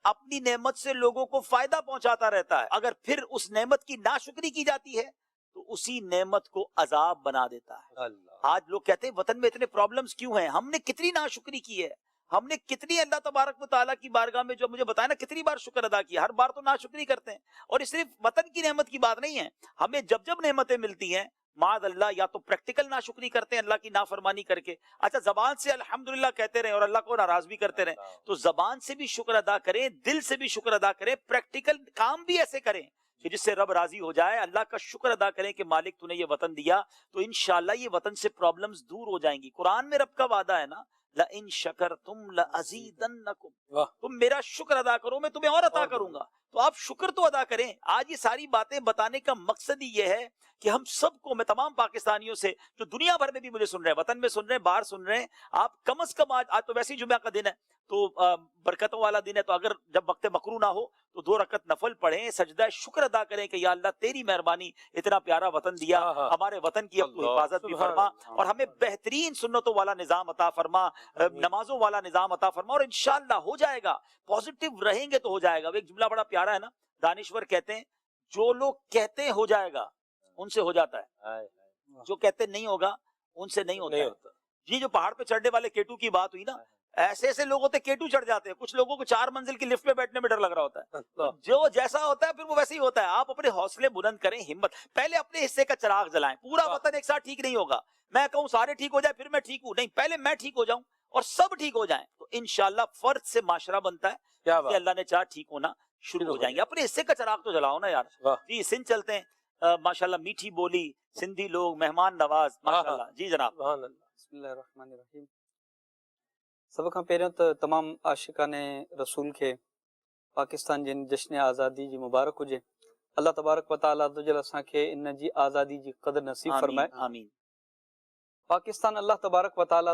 اپنی نعمت سے لوگوں کو فائدہ پہنچاتا رہتا ہے. اگر پھر اس نعمت کی ناشکری کی جاتی ہے تو اسی نعمت کو عذاب بنا دیتا ہے. آج لوگ کہتے ہیں وطن میں اتنے پرابلمز کیوں ہیں, ہم نے کتنی ناشکری کی ہے, ہم نے کتنی اللہ تبارک و تعالیٰ کی بارگاہ میں جو مجھے بتایا نا کتنی بار شکر ادا کیا. ہر بار تو ناشکری کرتے ہیں, اور یہ صرف وطن کی نعمت کی بات نہیں ہے, ہمیں جب جب نعمتیں ملتی ہیں معاذ اللہ یا تو پریکٹیکل ناشکری کرتے ہیں اللہ کی نافرمانی کر کے. اچھا زبان سے الحمدللہ کہتے رہیں اور اللہ کو ناراض بھی کرتے رہیں, تو زبان سے بھی شکر ادا کریں, دل سے بھی شکر ادا کریں, پریکٹیکل کام بھی ایسے کریں کہ جس سے رب راضی ہو جائے. اللہ کا شکر ادا کریں کہ مالک تو نے یہ وطن دیا, تو انشاءاللہ یہ وطن سے پرابلمز دور ہو جائیں گی. قرآن میں رب کا وعدہ ہے نا, لَإِن شَكَرْتُمْ لَأَزِيدَنَّكُمْ, تم میرا شکر ادا کرو میں تمہیں اور عطا کروں گا. تو آپ شکر تو ادا کریں. آج یہ ساری باتیں بتانے کا مقصد ہی یہ ہے کہ ہم سب کو, میں تمام پاکستانیوں سے جو دنیا بھر میں بھی مجھے سن رہے ہیں, وطن میں سن رہے ہیں, باہر سن رہے ہیں, آپ کم از کم آج تو ویسے ہی جمعہ کا دن ہے تو برکتوں والا دن ہے, تو اگر جب وقت مکروہ نہ ہو تو 2 رکعت نفل پڑھیں, سجدہ شکر ادا کریں کہ یا اللہ تیری مہربانی, اتنا پیارا وطن دیا, ہمارے وطن کی اب تو حفاظت بھی فرما اور ہمیں بہترین سنتوں والا نظام عطا فرما, نمازوں والا نظام عطا فرما, اور انشاءاللہ ہو جائے گا. پازیٹیو رہیں گے تو ہو جائے گا. ایک جملہ بڑا پیارا ہے نا, دانشور کہتے ہیں جو لوگ کہتے ہیں ہو جائے گا ان سے ہو جاتا ہے, جو کہتے نہیں ہوگا ان سے نہیں ہوتا. یہ جو پہاڑ پہ چڑھنے والے کیٹو کی بات ہوئی نا, ایسے ایسے لوگ ہوتے کیٹو چڑھ جاتے ہیں. کچھ لوگوں کو 4 منزل کی لفٹ پہ بیٹھنے میں ڈر لگ رہا ہوتا ہے. جو جیسا ہوتا ہے پھر وہ ویسے ہی ہوتا ہے. آپ اپنے حوصلے بلند کریں, ہمت, پہلے اپنے حصے کا چراغ جلائیں. پورا وطن ایک ساتھ ٹھیک نہیں ہوگا. میں کہوں سارے ٹھیک ہو جائے پھر میں ٹھیک ہوں, نہیں, پہلے میں ٹھیک ہو جاؤں اور سب ٹھیک ہو جائیں, تو انشاءاللہ فرد سے معاشرہ بنتا ہے کہ اللہ نے چاہ ٹھیک ہونا شروع ہو جائیں گے. اپنے حصے کا چراغ تو جلاؤ نا یار. جی سندھ چلتے ہیں, ماشاءاللہ میٹھی بولی, سندھی لوگ مہمان نواز, ماشاءاللہ. جی جناب. بسم اللہ الرحمن الرحیم. سب کھان پہریوں تو تمام عاشقان رسول کے پاکستان جن جشن آزادی جی مبارک ہوجے. اللہ تبارک و تعالیٰ دجل اساں کے ان جی آزادی جی قدر نصیب فرمائے. آمین. پاکستان اللہ تبارک و تعالیٰ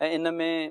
ان میں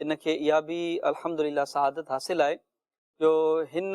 ان کے یا بھی الحمدللہ سعادت حاصل ہے جو ہن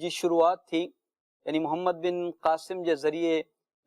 جی شروعات تھی, یعنی محمد بن قاسم جے ذریعے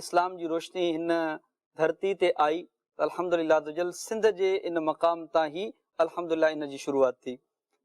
اسلام جی روشنی ہن دھرتی تے آئی, الحمدللہ دجل سندھ جے ان مقام تا ہی الحمدللہ ان جی شروعات تھی.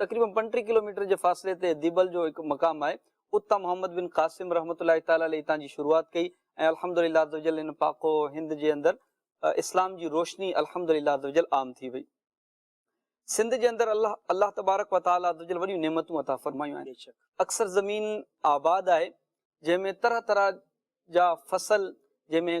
تقریباً 35 کلومیٹر جے فاصلے تے دیبل جو ایک مقام ہے, اتھا محمد بن قاسم رحمت اللہ تعالیٰ علیہ تاں جی شروعات کئی. الحمدللہ دجل ان پاک و ہند جے اندر اسلام جی روشنی الحمدللہ دجل عام تھی وئی. سندھ جے اندر اللہ تبارک و تعالیٰ دجل وڈی نعمتوں عطا فرمایوں ہیں. اکثر زمین آباد ہے جن میں طرح طرح جا فصل, جن میں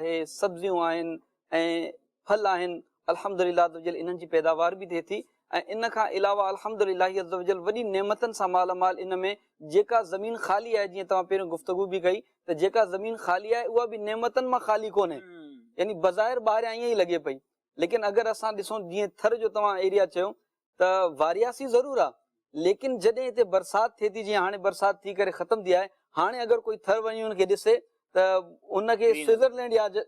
ہے, سبزیوں آئن پھل آئن, الحمدللہ دجل انہن جی پیداوار بھی تھے تھی. ان کا علاوہ الحمدللہ عز وجل وڈی نعمتن سا مالا مال ان میں جیکا زمین خالی ہے, جی تمام پہروں گفتگو بھی کئی تو جیکا زمین خالی ہے وہ بھی نعمتن میں خالی کونے, یعنی بظاہر باہر آئیں ہی لگے پئی. لیکن اگر اساں ڈسوں جی تھر جو تمام ایریا چوں تو واریاسی ضرور آ, لیکن جدیں تے برسات تھی تھی, جی ہانے برسات تھی کرے ختم دیا ہے, ہانے اگر کوئی تھر ونی ان کے ڈسے تو ان کے سوئٹزرلینڈ یا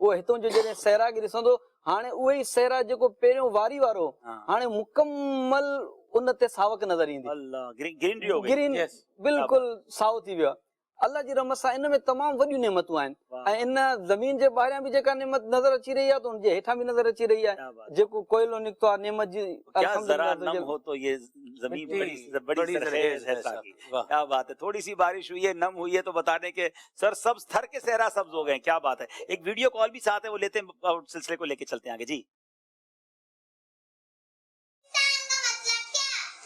وہ ہتوں جو جڑے صحرا کے ڈسندو, ہانے وہی صحرا جو پہریوں واری وارو ہانے مکمل ان تے ساوک نظر ایندی. اللہ گرینری ہو گئی, گرین بالکل ساو تھی ویا. اللہ جی رحمت سان ان میں تمام وڈیوں نعمتوں ہیں. ان زمین جے باہر بھی جکا نعمت نظر اچی رہی ہے تو ان جے ہیٹھا بھی نظر اچی رہی ہے. جو کوئلو نکتو آ نعمت جی الحمدللہ نم ہو تو یہ زمین بڑی سرخیز ہے. کیا بات ہے, تھوڑی سی بارش ہوئی ہے, نم ہوئی ہے تو بتانے کے سر سبز تھر کے صحرا سبز ہو گئے. کیا بات ہے. ایک ویڈیو کال بھی ساتھ ہے, وہ لیتے ہیں, سلسلے کو لے کے چلتے ہیں آگے. جی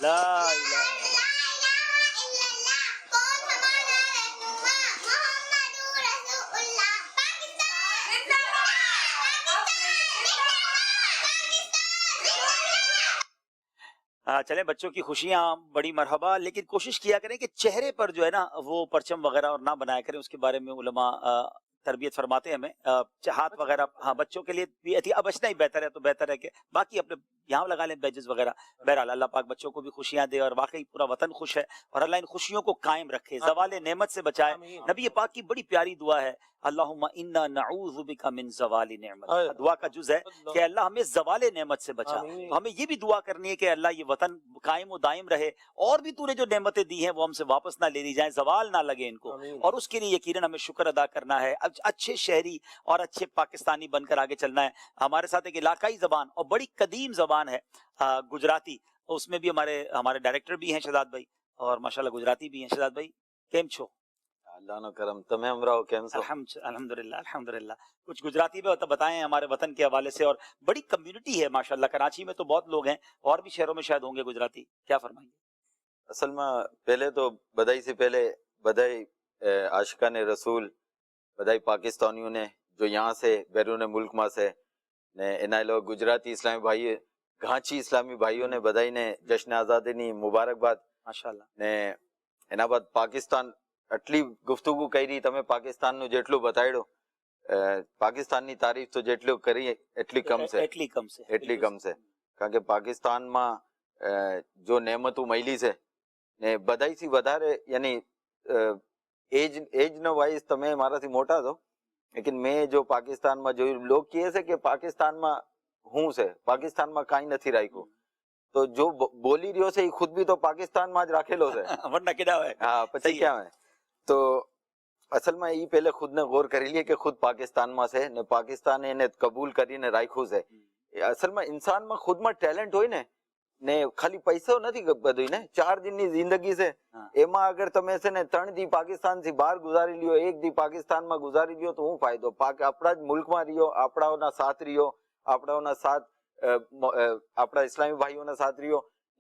لا الہ چلیں بچوں کی خوشیاں بڑی مرحبا, لیکن کوشش کیا کریں کہ چہرے پر جو ہے نا وہ پرچم وغیرہ اور نہ بنایا کریں. اس کے بارے میں علماء تربیت فرماتے ہیں ہمیں. ہاتھ وغیرہ ہاں بچوں کے لیے بھی اب بچنا ہی بہتر ہے, تو بہتر ہے کہ باقی اپنے یہاں لگا لیں بیجز وغیرہ. بہرحال اللہ پاک بچوں کو بھی خوشیاں دے اور واقعی پورا وطن خوش ہے, اور اللہ ان خوشیوں کو قائم رکھے, زوال نعمت سے بچائے. نبی پاک کی بڑی پیاری دعا ہے, اللہم انا نعوذ بک من زوال نعمت. دعا کا جز ہے کہ اللہ ہمیں زوال نعمت سے بچا. تو ہمیں یہ بھی دعا کرنی ہے کہ اللہ یہ وطن قائم و دائم رہے, اور بھی تو نے جو نعمتیں دی ہیں وہ ہم سے واپس نہ لے لی جائیں, زوال نہ لگے ان کو. اور اس کے لیے یقیناً ہمیں شکر ادا کرنا ہے, اچھے شہری اور اچھے پاکستانی بن کر آگے چلنا ہے. ہمارے ساتھ ایک علاقائی زبان اور بڑی قدیم زبان ہے گجراتی, اس میں بھی ہمارے ڈائریکٹر بھی ہیں شہزاد بھائی, اور ماشاءاللہ گجراتی بھی ہیں. شہزاد بھائی کیم چھو؟ اللہ નો કરમ. તમે હમરાઓ કેમ છો? الحمدللہ. کچھ گجراتی میں بتائیں ہمارے وطن کے حوالے سے. اور بڑی کمیونٹی ہے ماشاءاللہ کراچی میں تو بہت لوگ ہیں, اور بھی شہروں میں شاید ہوں گے گجراتی, کیا فرمائیں گے؟ اصل میں پہلے تو بدائی سے پہلے بدائی عاشقان رسول بدائی پاکستانیوں نے جو یہاں سے بیرون ملک میں سے نے انہیں لوگ گجراتی اسلامی بھائی گھانچی اسلامی بھائیوں نے بدائی نے جشن آزادی ની મુબારકબાદ માશાઅલ્લાહ ને એના બાદ પાકિસ્તાન આટલી ગુફ્તગુ કરી તમે પાકિસ્તાનનું જેટલું બતાડ્યું પાકિસ્તાનની તારીફ તો જેટલું કરી એટલી કમ છે એટલી કમ છે કારણ કે પાકિસ્તાનમાં જો નેમતો મળી છે ને બધાયથી વધારે યાની એજ નો વાઇઝ તમે મારાથી મોટા છો લેકિન મેં જો પાકિસ્તાનમાં જોયું લોક કહે છે કે પાકિસ્તાનમાં હું છે પાકિસ્તાનમાં કાંઈ નથી રાખ્યું તો જો બોલી રહ્યો છે એ ખુદ બી તો પાકિસ્તાનમાં જ રાખેલો છે વરના કેડા હોય હા પછી ક્યાં હોય તો અસલમાં એ પહેલે ખુદને ગૌર કરી લે કે ખુદ પાકિસ્તાનમાં છે ને પાકિસ્તાને એને કબૂલ કરીને રાખ્યું છે અસલમાં ઇન્સાનમાં ખુદમાં ટેલેન્ટ હોય ને ખાલી પૈસો નથી બધું ને 4 દિનની જિંદગી છે એમાં અગર તમે છે ને 3 દી પાકિસ્તાનથી બહાર ગુજારી લ્યો 1 દી પાકિસ્તાનમાં ગુજારી લ્યો તો હું ફાયદો આપણા જ મુલ્કમાં રહ્યો આપણાઓના સાથ રહ્યો આપણાઓના સાથ આપણા ઇસ્લામી ભાઈઓના સાથ રહ્યો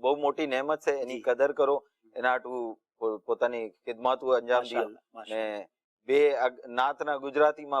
બહુ મોટી નેમત છે એની કદર કરો એના આટુ પોતાની ખિદમતો અંજામ દીઓ ને બે નાતના ગુજરાતીમાં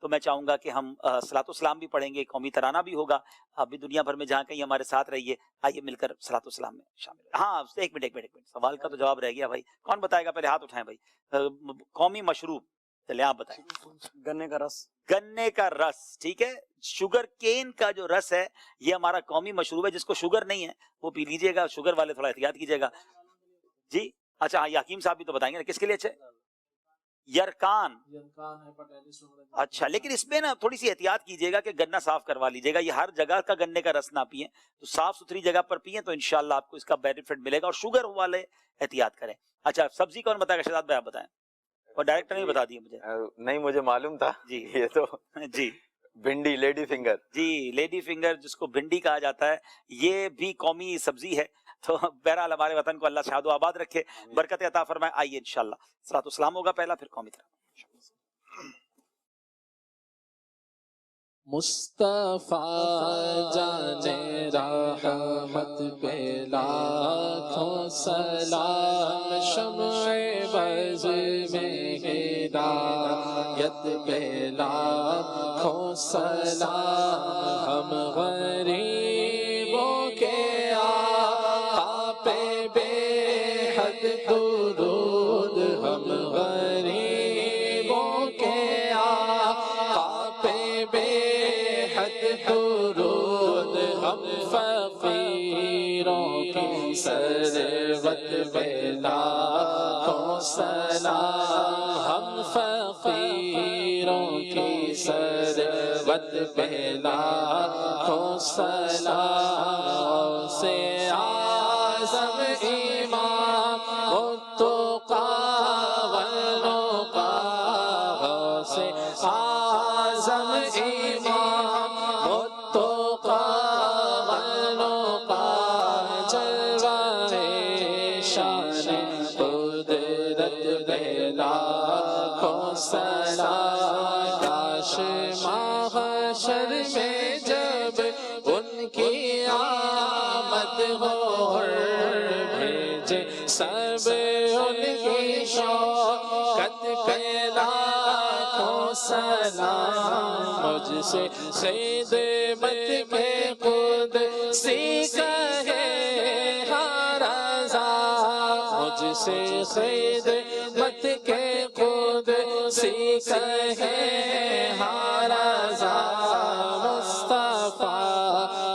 تو میں چاہوں گا کہ ہم صلاۃ و سلام بھی پڑھیں گے, قومی ترانہ بھی ہوگا. آپ بھی دنیا بھر میں جہاں کہیں ہمارے ساتھ رہیے, آئیے مل کر صلاۃ و سلام میں شامل. ہاں ایک منٹ سوال کا تو جواب رہ گیا بھائی, کون بتائے گا؟ پہلے ہاتھ اٹھائیں بھائی. قومی مشروب, چلے آپ بتائیں. گنے کا رس. گنے کا رس, ٹھیک ہے. شوگر کین کا جو رس ہے یہ ہمارا قومی مشروب ہے. جس کو شوگر نہیں ہے وہ پی لیجئے گا, شوگر والے تھوڑا احتیاط کیجئے گا. جی اچھا, ہاں حکیم صاحب بھی تو بتائیں گے کس کے لیے اچھا ہے. یرکان. اچھا, لیکن اس میں نا تھوڑی سی احتیاط کیجئے گا کہ گنا صاف کروا لیجئے گا. یہ ہر جگہ کا گنے کا رس نہ پیئیں, تو صاف ستھری جگہ پر پیئیں تو انشاءاللہ آپ کو اس کا بینیفٹ ملے گا. اور شوگر والے احتیاط کریں. اچھا, سبزی کون بتائے گا؟ شہزاد بھائی آپ بتائیں, اور ڈائریکٹر نے بتا دیا مجھے. نہیں مجھے معلوم تھا جی یہ تو جی بھنڈی, لیڈی فنگر. جی لیڈی فنگر جس کو بھنڈی کہا جاتا ہے, یہ بھی قومی سبزی ہے. تو بہرحال ہمارے وطن کو اللہ شاد و آباد رکھے, برکت عطا فرمائے. آئیے انشاءاللہ صلاۃ و سلام ہوگا پہلا, پھر قومی ترانہ. مصطفیٰ جان رحمت پہ لاکھوں سلام, شمع بز میں ہدایت پہ لاکھوں سلام. ہم غریبوں کے آقا پہ بے حد درود, ہم غریبوں کے آقا پہ بے حد درود. ہم فقیروں کی ثروت پہ لاکھوں سلام, ہم فقیروں کی ثروت پہ لاکھوں سلام. سے اعظم امام التقیٰ والنقیٰ, سے اعظم امام التقیٰ والنقیٰ, جلوہ شان قدرت پہ لاکھوں سلام. کاش محشر میں جب ان کی آمد ہو, بھیجے سب ان کی شوکت پہ لاکھوں سلام. مجھ سے خدمت کے قدسی کہے ہر رضا, مجھ سے خدمت کے قدسی کہے ہر رضا. مصطفیٰ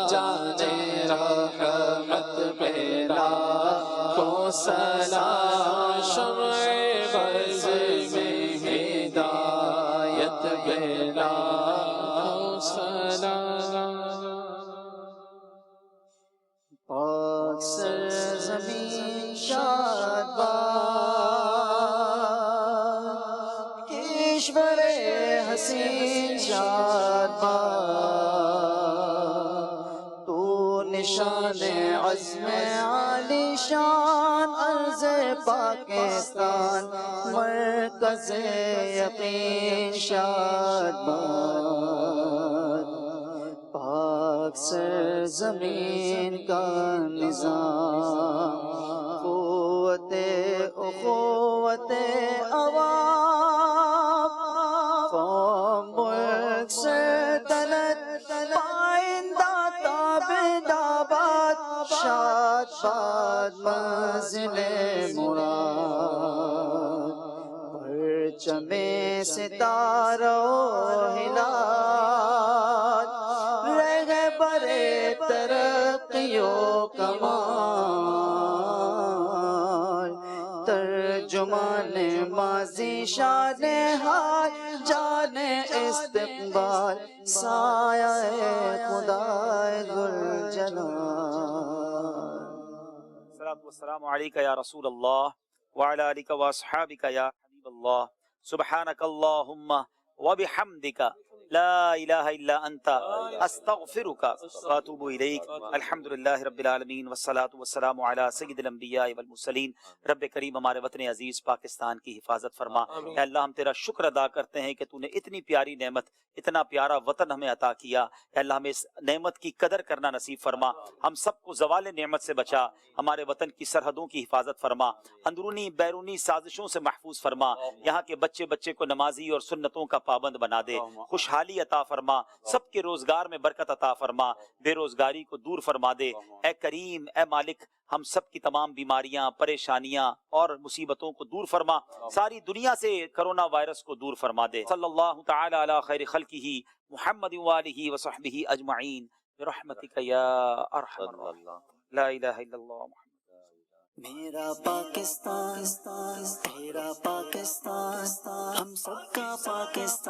جان رحمت پہ لاکھوں سلام, شمع بز میں ہدایت پہ لاکھوں سلام. پاک سرزمین شاد باد, کشور حسین شاد باد, تو نشان عزم عالی شان عرض پاکستان, مرکز یقین شاد باد. پاک سرزمین کا نظام, قوت اخوت عوام, قوم ملک سلطنت پائندہ تابداباد, شاد باد منزل مراد. پرچم ستاروں ہلال, رہبر ترقیوں کمال, ترجمان ماضی شان حال, جان استقبال, سایہ خدائے ذوالجلال. الصلاۃ والسلام علیک یا رسول اللہ وعلی آلک واصحابک یا حبیب اللہ. سبحانک اللہم وبحمدک لا الہ الا انت استغفرک واتوب الیک. الحمدللہ رب العالمین والصلاة والسلام علی سید الانبیاء والمرسلین. رب کریم ہمارے وطن عزیز پاکستان کی حفاظت فرما. اے اللہ ہم تیرا شکر ادا کرتے ہیں کہ تو نے اتنی پیاری نعمت، اتنا پیارا وطن ہمیں عطا کیا. اے اللہ ہمیں اس نعمت کی قدر کرنا نصیب فرما. ہم سب کو زوال نعمت سے بچا. ہمارے وطن کی سرحدوں کی حفاظت فرما. اندرونی بیرونی سازشوں سے محفوظ فرما. یہاں کے بچے کو نمازی اور سنتوں کا پابند بنا دے. خوشحالی عطا فرما. سب کے روزگار میں برکت عطا فرما. بے روزگاری کو دور فرما دے. اے کریم، اے مالک، ہم سب کی تمام بیماریاں، پریشانیاں اور مصیبتوں کو دور فرما. ساری دنیا سے کرونا وائرس کو دور فرما دے. صلی اللہ تعالی علی خیر خلقہ محمد وآلہ وصحبہ اجمعین برحمتک یا ارحم الراحمین. لا الہ الا اللہ محمد. میرا پاکستان تیرا پاکستان، ہم سب کا پاکستان.